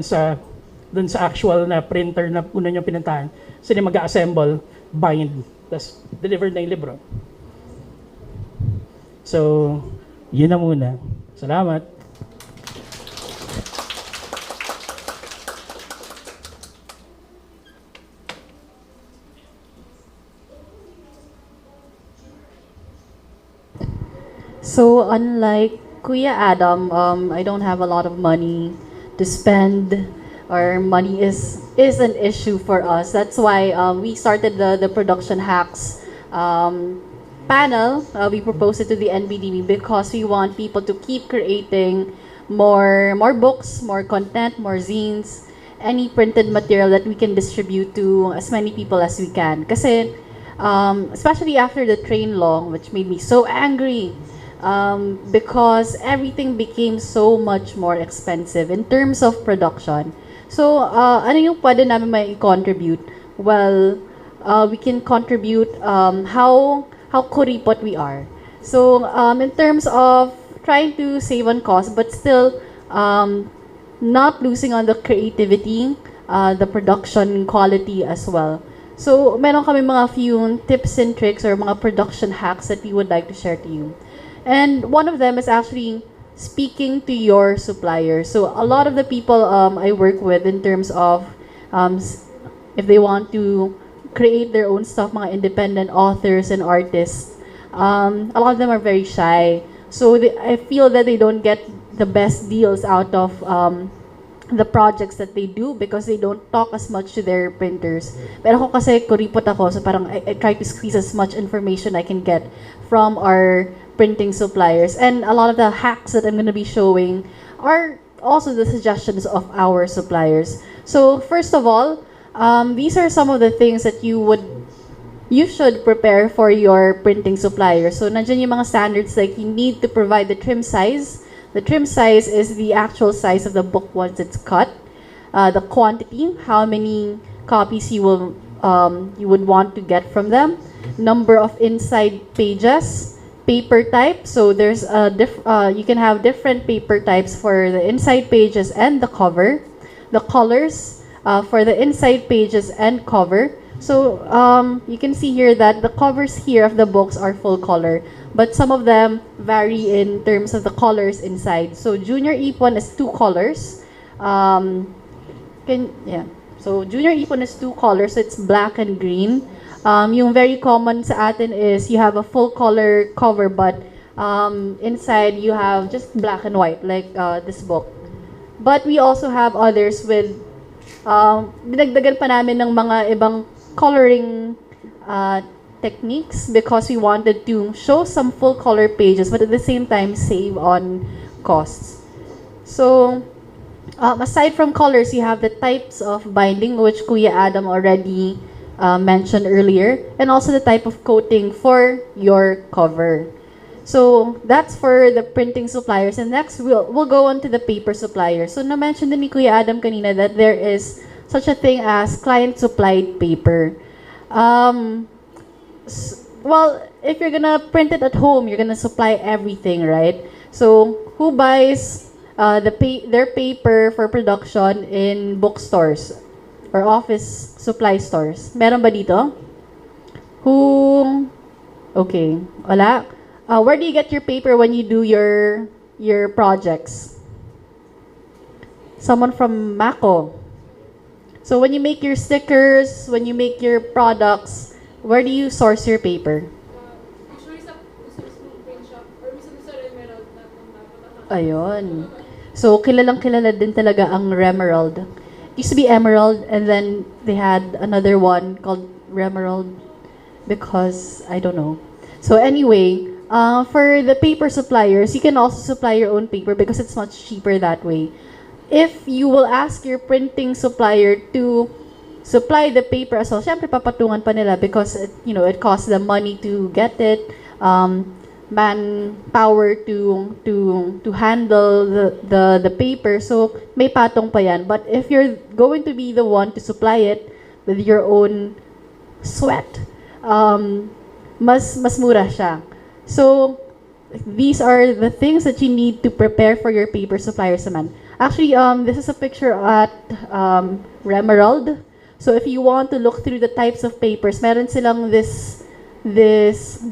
Speaker 3: sa dun sa actual na printer na una nyo pinuntahan, sila mag-assemble, bind, tapos deliver na yung libro. So, yun na muna. Salamat.
Speaker 4: So, unlike Kuya Adam, I don't have a lot of money to spend or money is an issue for us. That's why we started the Production Hacks panel. We proposed it to the NBDB because we want people to keep creating more books, more content, more zines, any printed material that we can distribute to as many people as we can. Kasi, especially after the train law, which made me so angry, because everything became so much more expensive in terms of production. So, ano yung pwede namin may contribute? Well, we can contribute how kuripot we are. So, in terms of trying to save on cost, but still not losing on the creativity, the production quality as well. So, meron kami mga few tips and tricks or mga production hacks that we would like to share to you. And one of them is actually speaking to your supplier. So, a lot of the people I work with in terms of if they want to create their own stuff, mga independent authors and artists, a lot of them are very shy. So, I feel that they don't get the best deals out of the projects that they do because they don't talk as much to their printers. Pero ako kasi kuripot ako, so parang I try to squeeze as much information I can get from our printing suppliers. And a lot of the hacks that I'm going to be showing are also the suggestions of our suppliers. So first of all, these are some of the things that you should prepare for your printing supplier. So nandiyan yung mga standards like you need to provide the trim size. The trim size is the actual size of the book once it's cut. The quantity, how many copies you would want to get from them. Number of inside pages. Paper type. So there's you can have different paper types for the inside pages and the cover. The colors for the inside pages and cover. So you can see here that the covers here of the books are full color, but some of them vary in terms of the colors inside. So Junior Ipon is 2 colors. So Junior Ipon is 2 colors. So it's black and green. Yung very common sa atin is you have a full color cover, but inside you have just black and white, like this book. But we also have others with dinagdagan pa namin ng mga ibang coloring techniques because we wanted to show some full color pages but at the same time save on costs. So aside from colors, you have the types of binding, which Kuya Adam already mentioned earlier, and also the type of coating for your cover. So that's for the printing suppliers, and next we'll go on to the paper suppliers. So na-mention din ni Kuya Adam kanina that there is such a thing as client-supplied paper. Well, if you're gonna print it at home, you're gonna supply everything, right? So who buys their paper for production in bookstores or office supply stores? Meron ba dito? Who? Okay, wala. Where do you get your paper when you do your projects? Someone from Mako. So when you make your stickers, when you make your products, where do you source your paper?
Speaker 5: Usually sa print shop or minsan sa Emerald na
Speaker 4: Ayun. So kilala din talaga ang Remerald. It used to be Emerald and then they had another one called Remerald because I don't know. So anyway, for the paper suppliers, you can also supply your own paper because it's much cheaper that way. If you will ask your printing supplier to supply the paper as well, syempre papatungan pa nila because it costs them money to get it, manpower to handle the paper. So may patong pa yan. But if you're going to be the one to supply it with your own sweat, mas mura siya. So these are the things that you need to prepare for your paper suppliers naman. Actually, this is a picture at Remerald. So if you want to look through the types of papers, meron silang this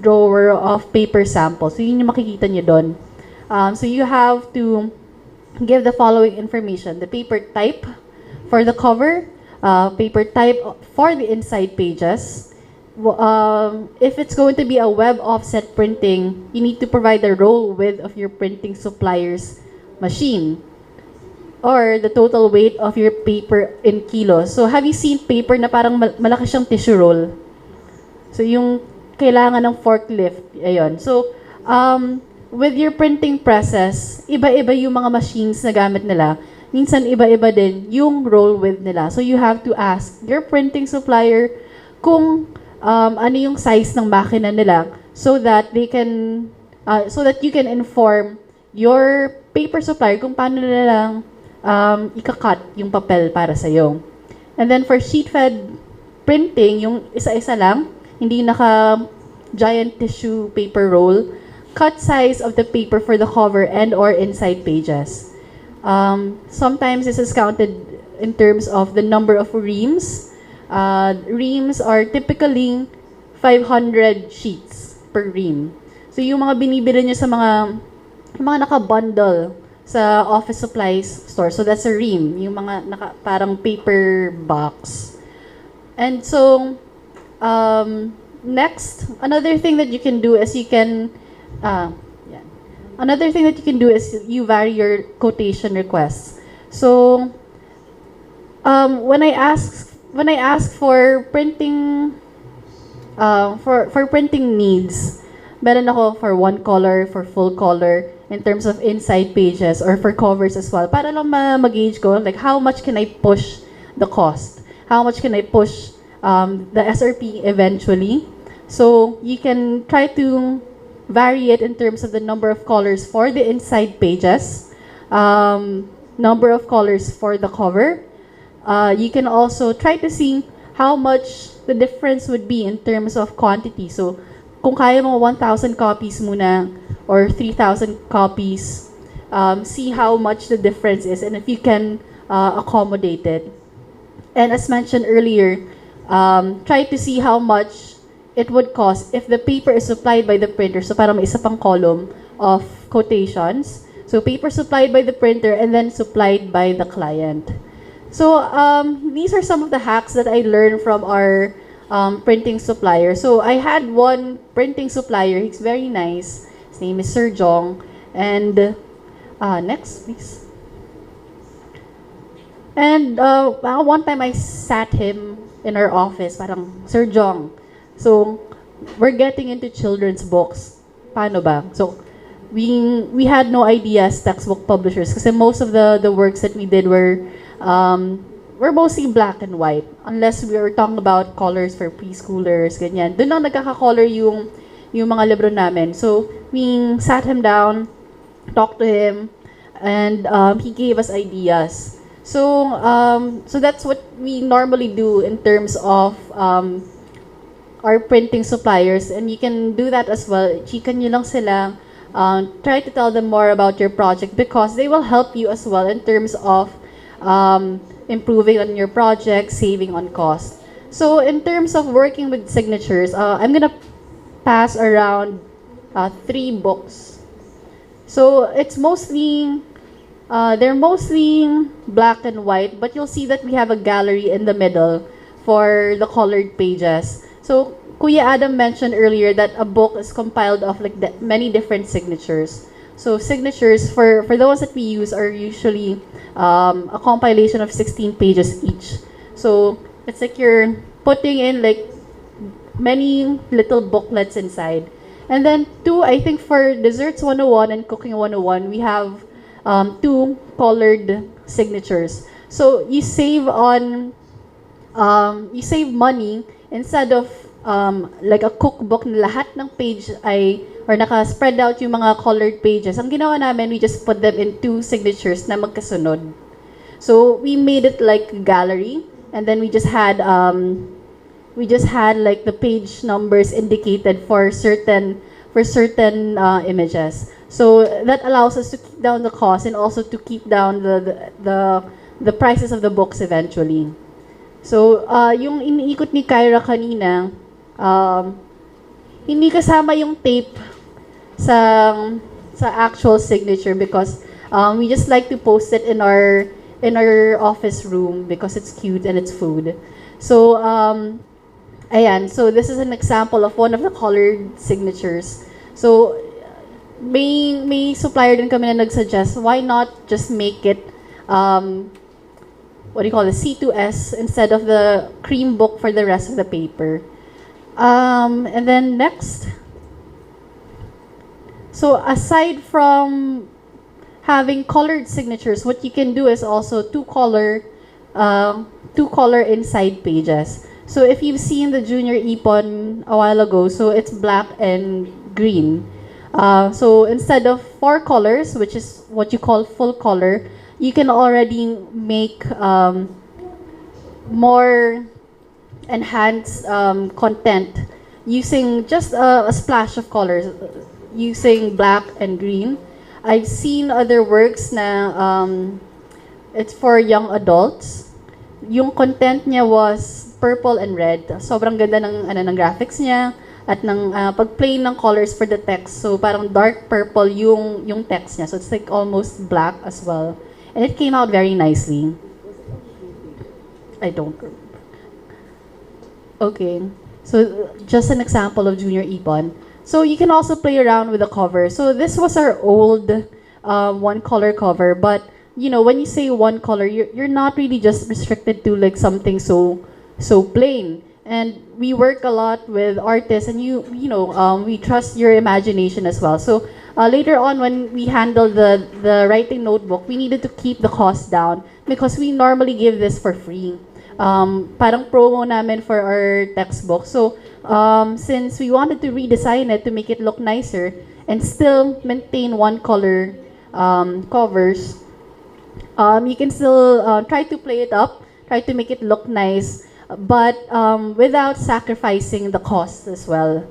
Speaker 4: drawer of paper samples. So yun yung makikita nyo doon. So you have to give the following information. The paper type for the cover, paper type for the inside pages. If it's going to be a web offset printing, you need to provide the roll width of your printing supplier's machine. or the total weight of your paper in kilos. So have you seen paper na parang malaki siyang tissue roll? So yung kailangan ng forklift, ayun. So with your printing process, iba-iba yung mga machines na gamit nila. Minsan iba-iba din yung roll width nila. So you have to ask your printing supplier kung ano yung size ng makina nila so that they can so that you can inform your paper supplier kung paano nila ika-cut yung papel para sa iyo. And then for sheet fed printing, yung isa-isa lang, hindi naka giant tissue paper roll, cut size of the paper for the cover and or inside pages. Sometimes this is counted in terms of the number of reams. Reams are typically 500 sheets per ream. So yung mga binibili nyo sa mga naka-bundle sa office supplies store. So that's a ream, yung mga parang paper box. And so next, another thing that you can do is you vary your quotation requests. So when I ask for printing for printing needs, meron ako for one color, for full color, in terms of inside pages, or for covers as well. Para lang mag-gauge ko, like how much can I push the cost? How much can I push the SRP eventually? So you can try to vary it in terms of the number of colors for the inside pages, number of colors for the cover. You can also try to see how much the difference would be in terms of quantity. So kung kaya mo 1,000 copies muna or 3,000 copies, see how much the difference is and if you can accommodate it. And as mentioned earlier, try to see how much it would cost if the paper is supplied by the printer. So parang may isa pang column of quotations. So paper supplied by the printer and then supplied by the client. So these are some of the hacks that I learned from our printing supplier. So I had one printing supplier. He's very nice. His name is Sir Jong. And next, please. And one time I sat him in our office, parang, Sir Jong, so we're getting into children's books. Paano ba? So we had no idea as textbook publishers kasi most of the works that we did were mostly black and white. Unless we were talking about colors for preschoolers, ganyan. Doon lang nagkaka-color yung mga libro namin. So, we sat him down, talked to him, and he gave us ideas. So, so that's what we normally do in terms of our printing suppliers. And you can do that as well. Chika nyo lang sila. Try to tell them more about your project because they will help you as well in terms of improving on your project, saving on cost. So in terms of working with signatures, I'm gonna pass around 3 books. So it's mostly, they're mostly black and white, but you'll see that we have a gallery in the middle for the colored pages. So Kuya Adam mentioned earlier that a book is compiled of like many different signatures. So signatures for the ones that we use are usually a compilation of 16 pages each. So it's like you're putting in like many little booklets inside. And then 2, I think for Desserts 101 and Cooking 101, we have 2 colored signatures. So you save on you save money instead of like a cookbook na lahat ng page ay or naka-spread out yung mga colored pages. Ang ginawa namin, we just put them in 2 signatures na magkasunod. So we made it like a gallery, and then we just had like the page numbers indicated for certain images. So that allows us to keep down the cost and also to keep down the prices of the books eventually. So yung iniikot ni Kyra kanina, hindi kasama yung tape sa actual signature because we just like to post it in our office room because it's cute and it's food. So ayan, so this is an example of one of the colored signatures. So may supplier din kami na nagsuggest, why not just make it what do you call it, C2S instead of the cream book for the rest of the paper. And then next, so aside from having colored signatures, what you can do is also two color inside pages. So if you've seen the junior ipon a while ago, so it's black and green. So instead of 4 colors, which is what you call full color, you can already make more enhanced content using just a splash of colors, using black and green. I've seen other works na it's for young adults. Yung content niya was purple and red. Sobrang ganda ng graphics niya at ng pag-play ng colors for the text. So parang dark purple yung text niya. So it's like almost black as well. And it came out very nicely. I don't remember. Okay. So just an example of Junior Ipon. So you can also play around with the cover. So this was our old one color cover, but you know, when you say one color, you're not really just restricted to like something so plain. And we work a lot with artists, and we trust your imagination as well. So later on, when we handle the writing notebook, we needed to keep the cost down because we normally give this for free. Parang promo namin for our textbook. So since we wanted to redesign it to make it look nicer and still maintain one color covers, you can still try to play it up, try to make it look nice, but without sacrificing the cost as well.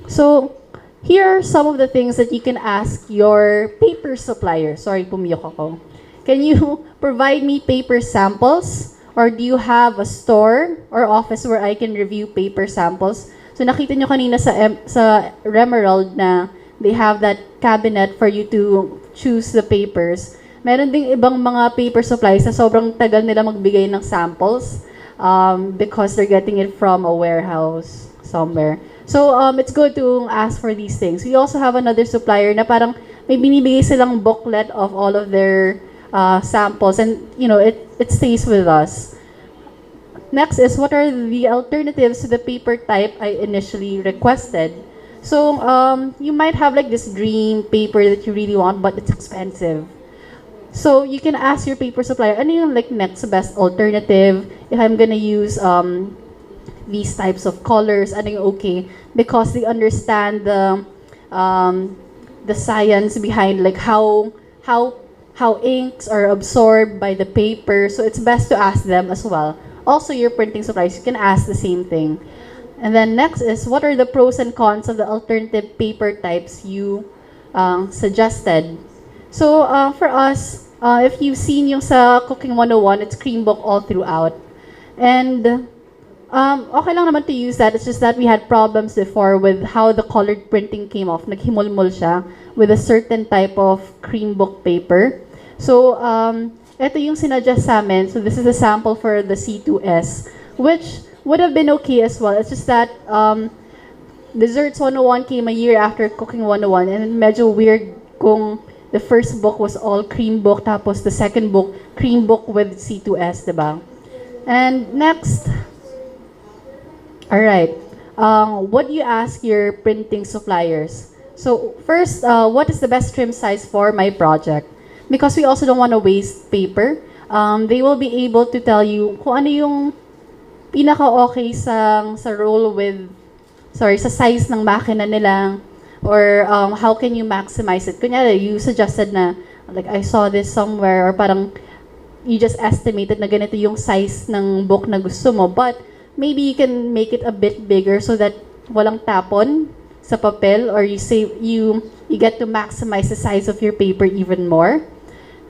Speaker 4: So here are some of the things that you can ask your paper supplier. Sorry, pumiyok ako. Can you provide me paper samples? Or do you have a store or office where I can review paper samples? So nakita nyo kanina sa Remerald na they have that cabinet for you to choose the papers. Meron ding ibang mga paper supplies na sobrang tagal nila magbigay ng samples because they're getting it from a warehouse somewhere. So it's good to ask for these things. We also have another supplier na parang may binibigay silang booklet of all of their samples, and it stays with us. Next is, what are the alternatives to the paper type I initially requested? So you might have like this dream paper that you really want, but it's expensive. So you can ask your paper supplier, ano yung like next best alternative if I'm gonna use these types of colors, ano yung okay, because they understand the science behind like how inks are absorbed by the paper. So it's best to ask them as well. Also, your printing suppliers, you can ask the same thing. And then next is, what are the pros and cons of the alternative paper types you suggested? So for us, if you've seen yung sa Cooking 101, it's cream book all throughout. And okay lang naman to use that. It's just that we had problems before with how the colored printing came off. Naghimulmul siya with a certain type of cream book paper. So ito yung sinuggest sa amin. So this is a sample for the C2S, which would have been okay as well. It's just that Desserts 101 came a year after Cooking 101, and medyo weird kung the first book was all cream book, tapos the second book, cream book with C2S, diba? And next, alright, what do you ask your printing suppliers? So first, what is the best trim size for my project? Because we also don't want to waste paper. They will be able to tell you kung ano yung pinaka-okay sa roll with, sa size ng makina nila, or how can you maximize it. Kunyari, you suggested na, like, I saw this somewhere, or parang you just estimated na ganito yung size ng book na gusto mo, but maybe you can make it a bit bigger so that walang tapon sa papel, or you get to maximize the size of your paper even more.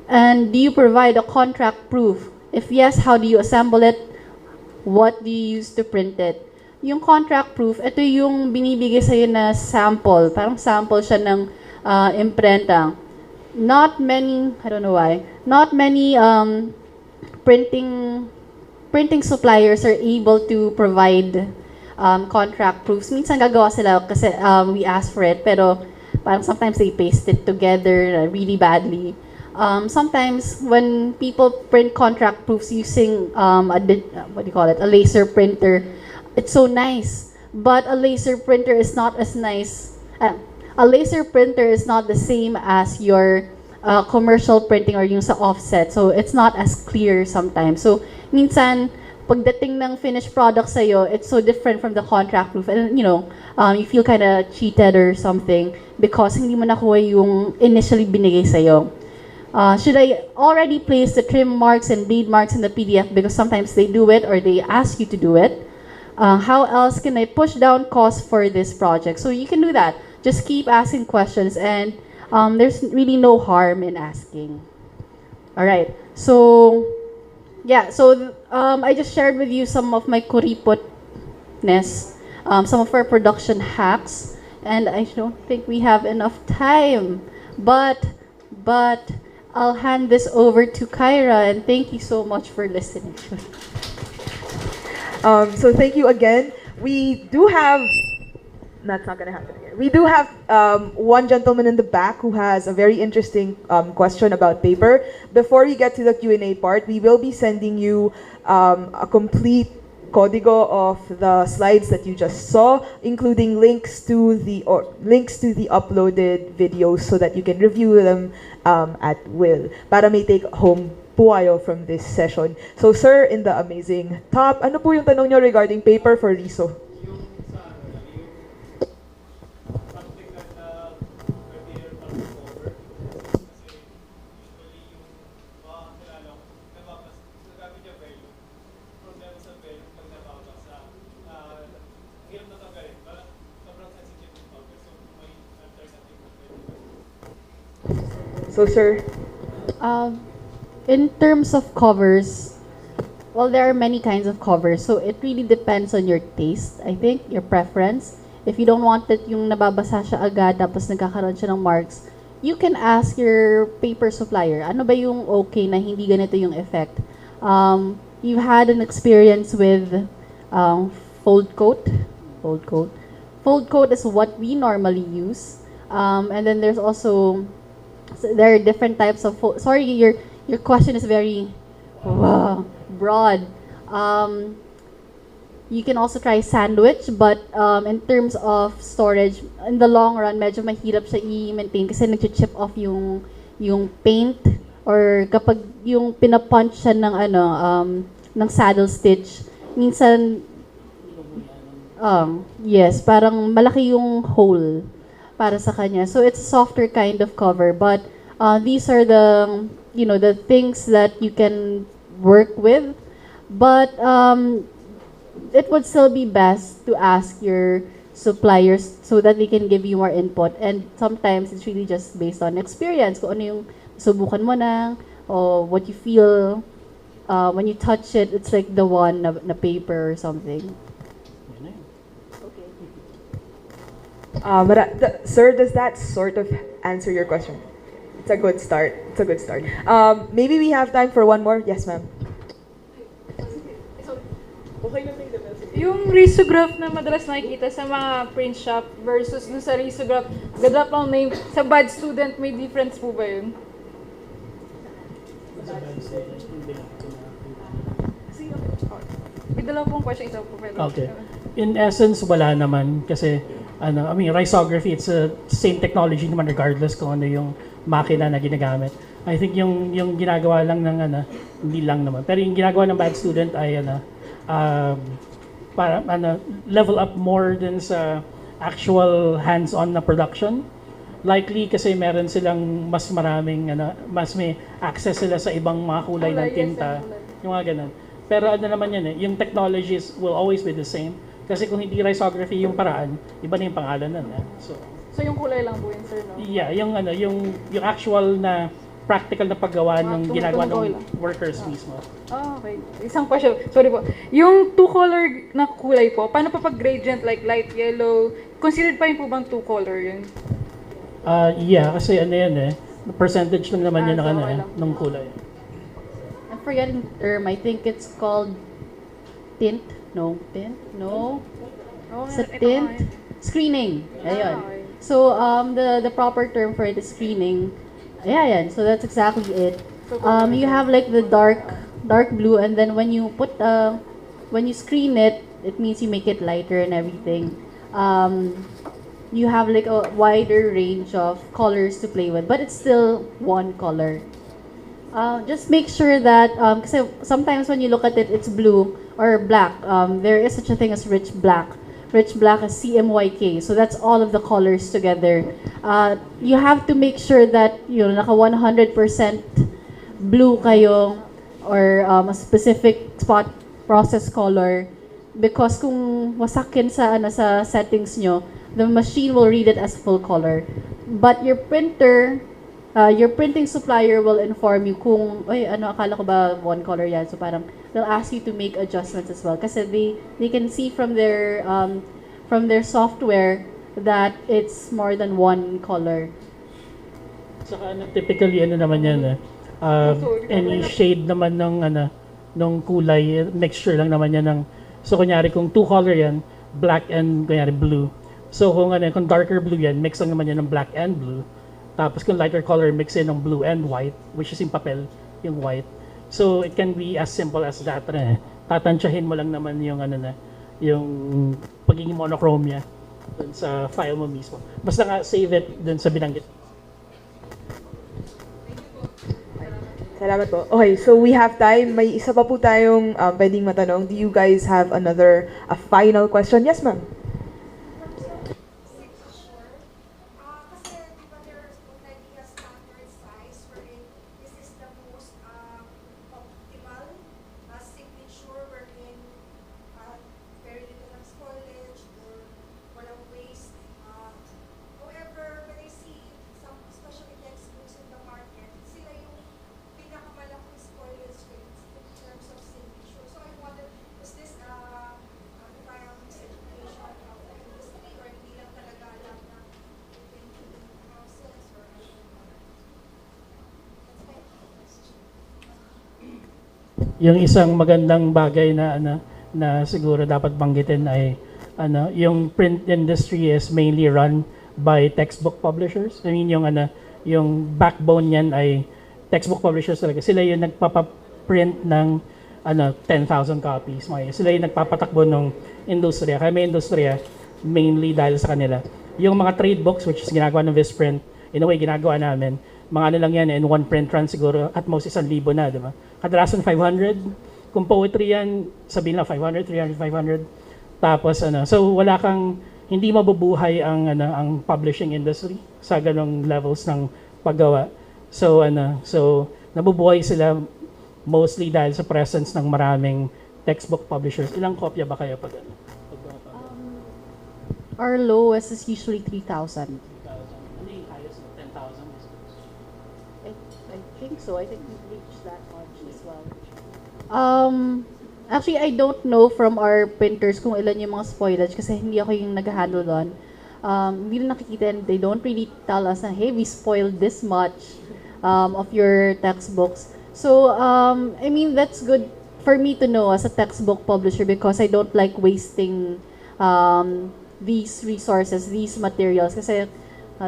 Speaker 4: And do you provide a contract proof? If yes, how do you assemble it? What do you use to print it? Yung contract proof, ito yung binibigay sa'yo na sample. Parang sample siya ng imprenta. Not many, I don't know why, not many printing suppliers are able to provide contract proofs. Minsan gagawa sila kasi we ask for it, pero parang sometimes they paste it together really badly. Sometimes when people print contract proofs using a laser printer, it's so nice. But a laser printer is not as nice. A laser printer is not the same as your commercial printing or yung sa offset. So it's not as clear sometimes. So minsan, pagdating ng finished product sa'yo, it's so different from the contract proof. And you feel kind of cheated or something because hindi mo nakuha yung initially binigay sa'yo. Should I already place the trim marks and bleed marks in the PDF because sometimes they do it or they ask you to do it? How else can I push down costs for this project? So you can do that. Just keep asking questions and there's really no harm in asking. All right. So, yeah. So I just shared with you some of my kuripotness, some of our production hacks, and I don't think we have enough time. But I'll hand this over to Kyra, and thank you so much for listening.
Speaker 2: So thank you again. We do have, that's not going to happen again. We do have one gentleman in the back who has a very interesting question about paper. Before we get to the Q&A part, we will be sending you a complete código of the slides that you just saw, including links to the uploaded videos so that you can review them at will. Para may take home po kayo from this session. So sir, in the amazing top, ano po yung tanong nyo regarding paper for Riso? So sir,
Speaker 4: in terms of covers, well, there are many kinds of covers. So it really depends on your taste, I think, your preference. If you don't want it yung nababasa siya agad tapos nagkakaroon siya ng marks, you can ask your paper supplier, ano ba yung okay na hindi ganito yung effect? You've had an experience with fold coat. Fold coat is what we normally use. And then there's also, there are different types of fold. Sorry, your question is very broad. You can also try sandwich, but in terms of storage, in the long run, medyo mahirap siya i-maintain kasi nag-chip off yung paint or kapag yung pinapunch siya ng ng saddle stitch, minsan yes, parang malaki yung hole para sa kanya. So it's a softer kind of cover, but these are the the things that you can work with, but it would still be best to ask your suppliers so that they can give you more input. And sometimes it's really just based on experience. Kung ano yung subukan mo na, or what you feel when you touch it, it's like the one na paper or something.
Speaker 2: Sir, does that sort of answer your question? It's a good start. Maybe we have time for one more. Yes, ma'am.
Speaker 5: Yung risograph na madalas nakikita sa mga print shop versus dun sa risograph, gadap ang name, sa bad student, may difference po ba yun? May dalawa pong question, isa po pwede.
Speaker 3: Okay. In essence, wala naman kasi risography, it's the same technology naman regardless kung ano yung makina na ginagamit. I think yung ginagawa lang ng hindi lang naman. Pero yung ginagawa ng bad student ay para level up more than sa actual hands-on na production. Likely kasi meron silang mas maraming mas may access sila sa ibang mga kulay ng tinta, yung mga ganun. Pero naman yan yung technologies will always be the same. Kasi kung hindi risography yung paraan, iba na yung pangalan nun.
Speaker 5: So yung kulay lang po yun, sir, no?
Speaker 3: Yeah, yung actual na practical na paggawa ng ginagawa ng workers mismo.
Speaker 5: Okay. Isang question. Sorry po. Yung two-color na kulay po, paano pa pag gradient like light yellow? Considered pa yun po bang two-color yun?
Speaker 3: Yeah, kasi percentage lang naman yun ng kulay.
Speaker 4: I'm forgetting the term. I think it's called tint. No, tint? No. Sa tint? Screening. Ayun. So, the proper term for it is screening. Yeah, yeah. So that's exactly it. You have like the dark blue, and then when you screen it, it means you make it lighter and everything. You have like a wider range of colors to play with, but it's still one color. Just make sure that, kasi sometimes when you look at it, it's blue or black. There is such a thing as rich black. Rich black is CMYK, so that's all of the colors together. You have to make sure that naka 100% blue kayo or a specific spot process color, because kung wasakin sa settings nyo, the machine will read it as full color. But your printing supplier will inform you kung, akala ko ba one color yan? So parang, they'll ask you to make adjustments as well. Kasi they can see from their software that it's more than one color.
Speaker 3: Saka typically naman yan any shade naman ng kulay, mixture lang naman yan ng, so kunyari kung two color yan, black and kunyari blue. So kung darker blue yan, mix lang naman yan ng black and blue. Tapos kung lighter color, mix in ng blue and white, which is yung papel, yung white. So it can be as simple as that. Tatansyahin mo lang naman yung yung pagiging monochrome niya dun sa file mo mismo. Basta nga save it dun sa binanggit.
Speaker 2: Salamat po. Okay, so we have time. May isa pa po tayong pwedeng matanong. Do you guys have a final question? Yes, ma'am.
Speaker 3: Yung isang magandang bagay na siguro dapat banggitin ay yung print industry is mainly run by textbook publishers. I mean yung backbone niyan ay textbook publishers talaga. Sila yung nagpapaprint ng 10,000 copies. Sila yung nagpapatakbo ng industriya. Kaya may industriya mainly dahil sa kanila. Yung mga trade books, which is ginagawa ng Visprint, in a way ginagawa namin, mga lang yan, in one print run siguro at most 1,000 na, di ba? Kadalasan 500. Kung poetry yan, sabihin lang 500, 300, 500. Tapos so wala kang, hindi mabubuhay ang publishing industry sa ganong levels ng paggawa. So so nabubuhay sila mostly dahil sa presence ng maraming textbook publishers. Ilang kopya ba kayo pag
Speaker 4: Our lowest is usually 3,000.
Speaker 3: 10,000. Ano yung highest? 10,000?
Speaker 4: I think so. I think we've reached that much as well. Actually, I don't know from our printers kung ilan yung mga spoilage kasi hindi ako yung nag-handle doon. Hindi na nakikita and they don't really tell us na, hey, we spoiled this much of your textbooks. So, I mean, that's good for me to know as a textbook publisher because I don't like wasting these resources, these materials. Kasi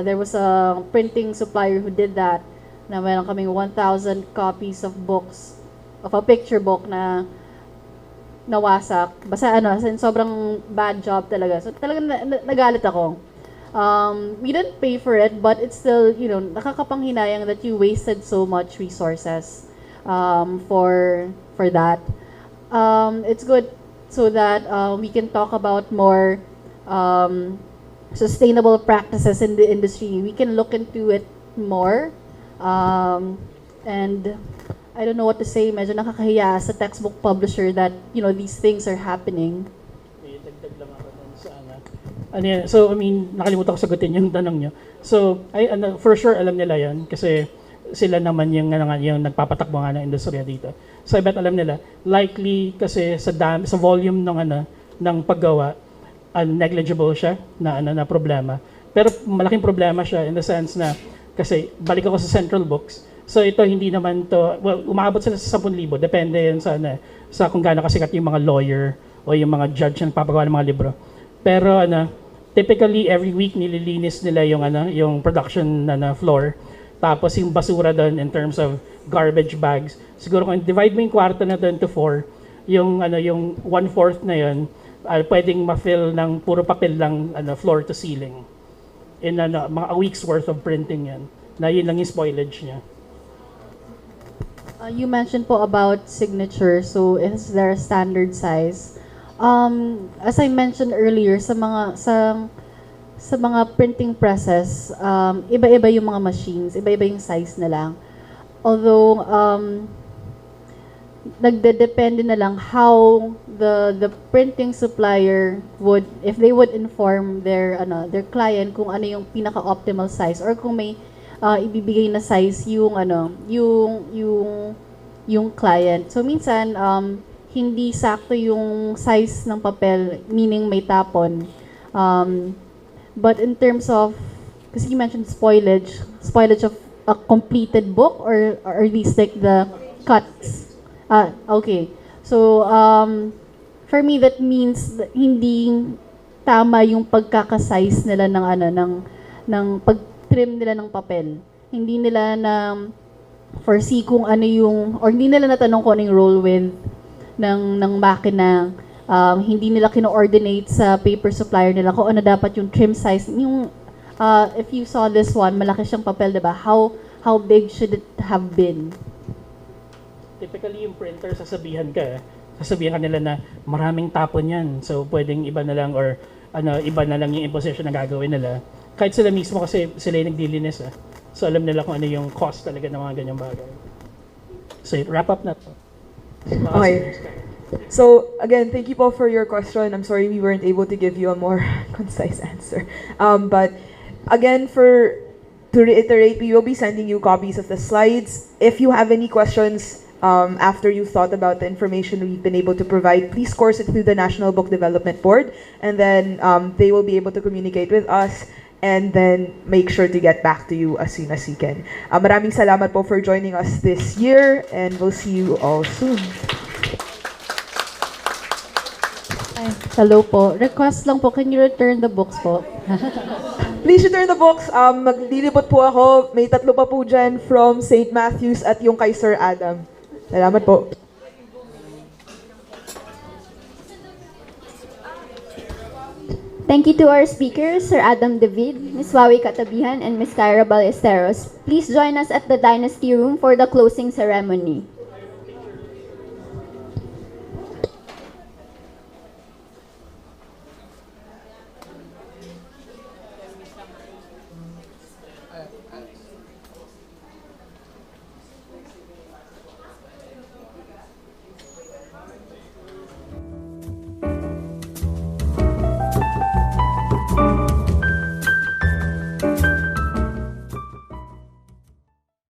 Speaker 4: there was a printing supplier who did that na meron kaming 1,000 copies of books, of a picture book na nawasak. Basta sobrang bad job talaga. So talagang nagalit ako. We didn't pay for it, but it's still, nakakapanghinayang that you wasted so much resources for that. It's good so that we can talk about more sustainable practices in the industry. We can look into it more. And I don't know what to say. Medyo nakakahiya sa textbook publisher that, these things are happening.
Speaker 3: May dagdag lang ako dun sa So, I mean, nakalimutan ko sagutin yung tanong nyo. So, for sure alam nila yan kasi sila naman yung nagpapatakbo nga ng industriya dito. So, I bet alam nila. Likely kasi sa volume ng paggawa, negligible siya na problema. Pero malaking problema siya in the sense na kasi balik ako sa Central Books. So ito hindi naman to, umabot sila sa 10,000. Depende yan sa kung gaano kasikat yung mga lawyer o yung mga judge na nagpapagawa ng mga libro. Pero typically every week nililinis nila yung production floor. Tapos yung basura doon in terms of garbage bags. Siguro kung divide mo yung kwarto na doon to 4, yung 1/4 na yun, pwedeng ma-fill ng puro papel lang floor to ceiling. In mga a week's worth of printing yan. Na yun lang yung spoilage niya.
Speaker 4: You mentioned po about signature, so is there a standard size? As I mentioned earlier, sa mga printing presses, iba-iba yung mga machines, iba-iba yung size na lang. Although, nagdedepende na lang how the printing supplier would, if they would inform their client kung ano yung pinaka-optimal size, or kung may ibibigay na size yung client. So minsan hindi sakto yung size ng papel, meaning may tapon. But in terms of, kasi you mentioned spoilage of a completed book, or at least like the cuts. Okay. So for me that means that hindi tama yung pagkaka-size nila ng pag-trim nila ng papel. Hindi nila na foresee kung ano yung, or hindi nila natanong kung ano yung roll width ng makina. Hindi nila kino-ordinate sa paper supplier nila kung ano dapat yung trim size. Yung, if you saw this one, malaki siyang papel, diba? How big should it have been?
Speaker 3: Typically, yung printer, sasabihan nila na maraming tapon yan. So, pwedeng iba na lang, or iba na lang yung imposition na gagawin nila. Kahit sila mismo, kasi sila yung nagdilinis. So, alam nila kung ano yung cost talaga ng mga ganyang bagay. So, wrap up na to.
Speaker 2: Okay. So, again, thank you po for your question. I'm sorry we weren't able to give you a more concise answer. But, again, to reiterate, we will be sending you copies of the slides. If you have any questions after you've thought about the information we've been able to provide, please course it through the National Book Development Board, and then they will be able to communicate with us and then make sure to get back to you as soon as you can. Maraming salamat po for joining us this year, and we'll see you all soon.
Speaker 4: Ay, hello po. Request lang po, can you return the books po?
Speaker 2: Please return the books. Maglilibot po ako. May 3 pa po dyan from St. Matthew's at yung kay Sir Adam. Salamat po.
Speaker 1: Thank you to our speakers, Sir Adam David, Ms. Wawi Catabijan, and Ms. Kyra Ballesteros. Please join us at the Dynasty Room for the closing ceremony.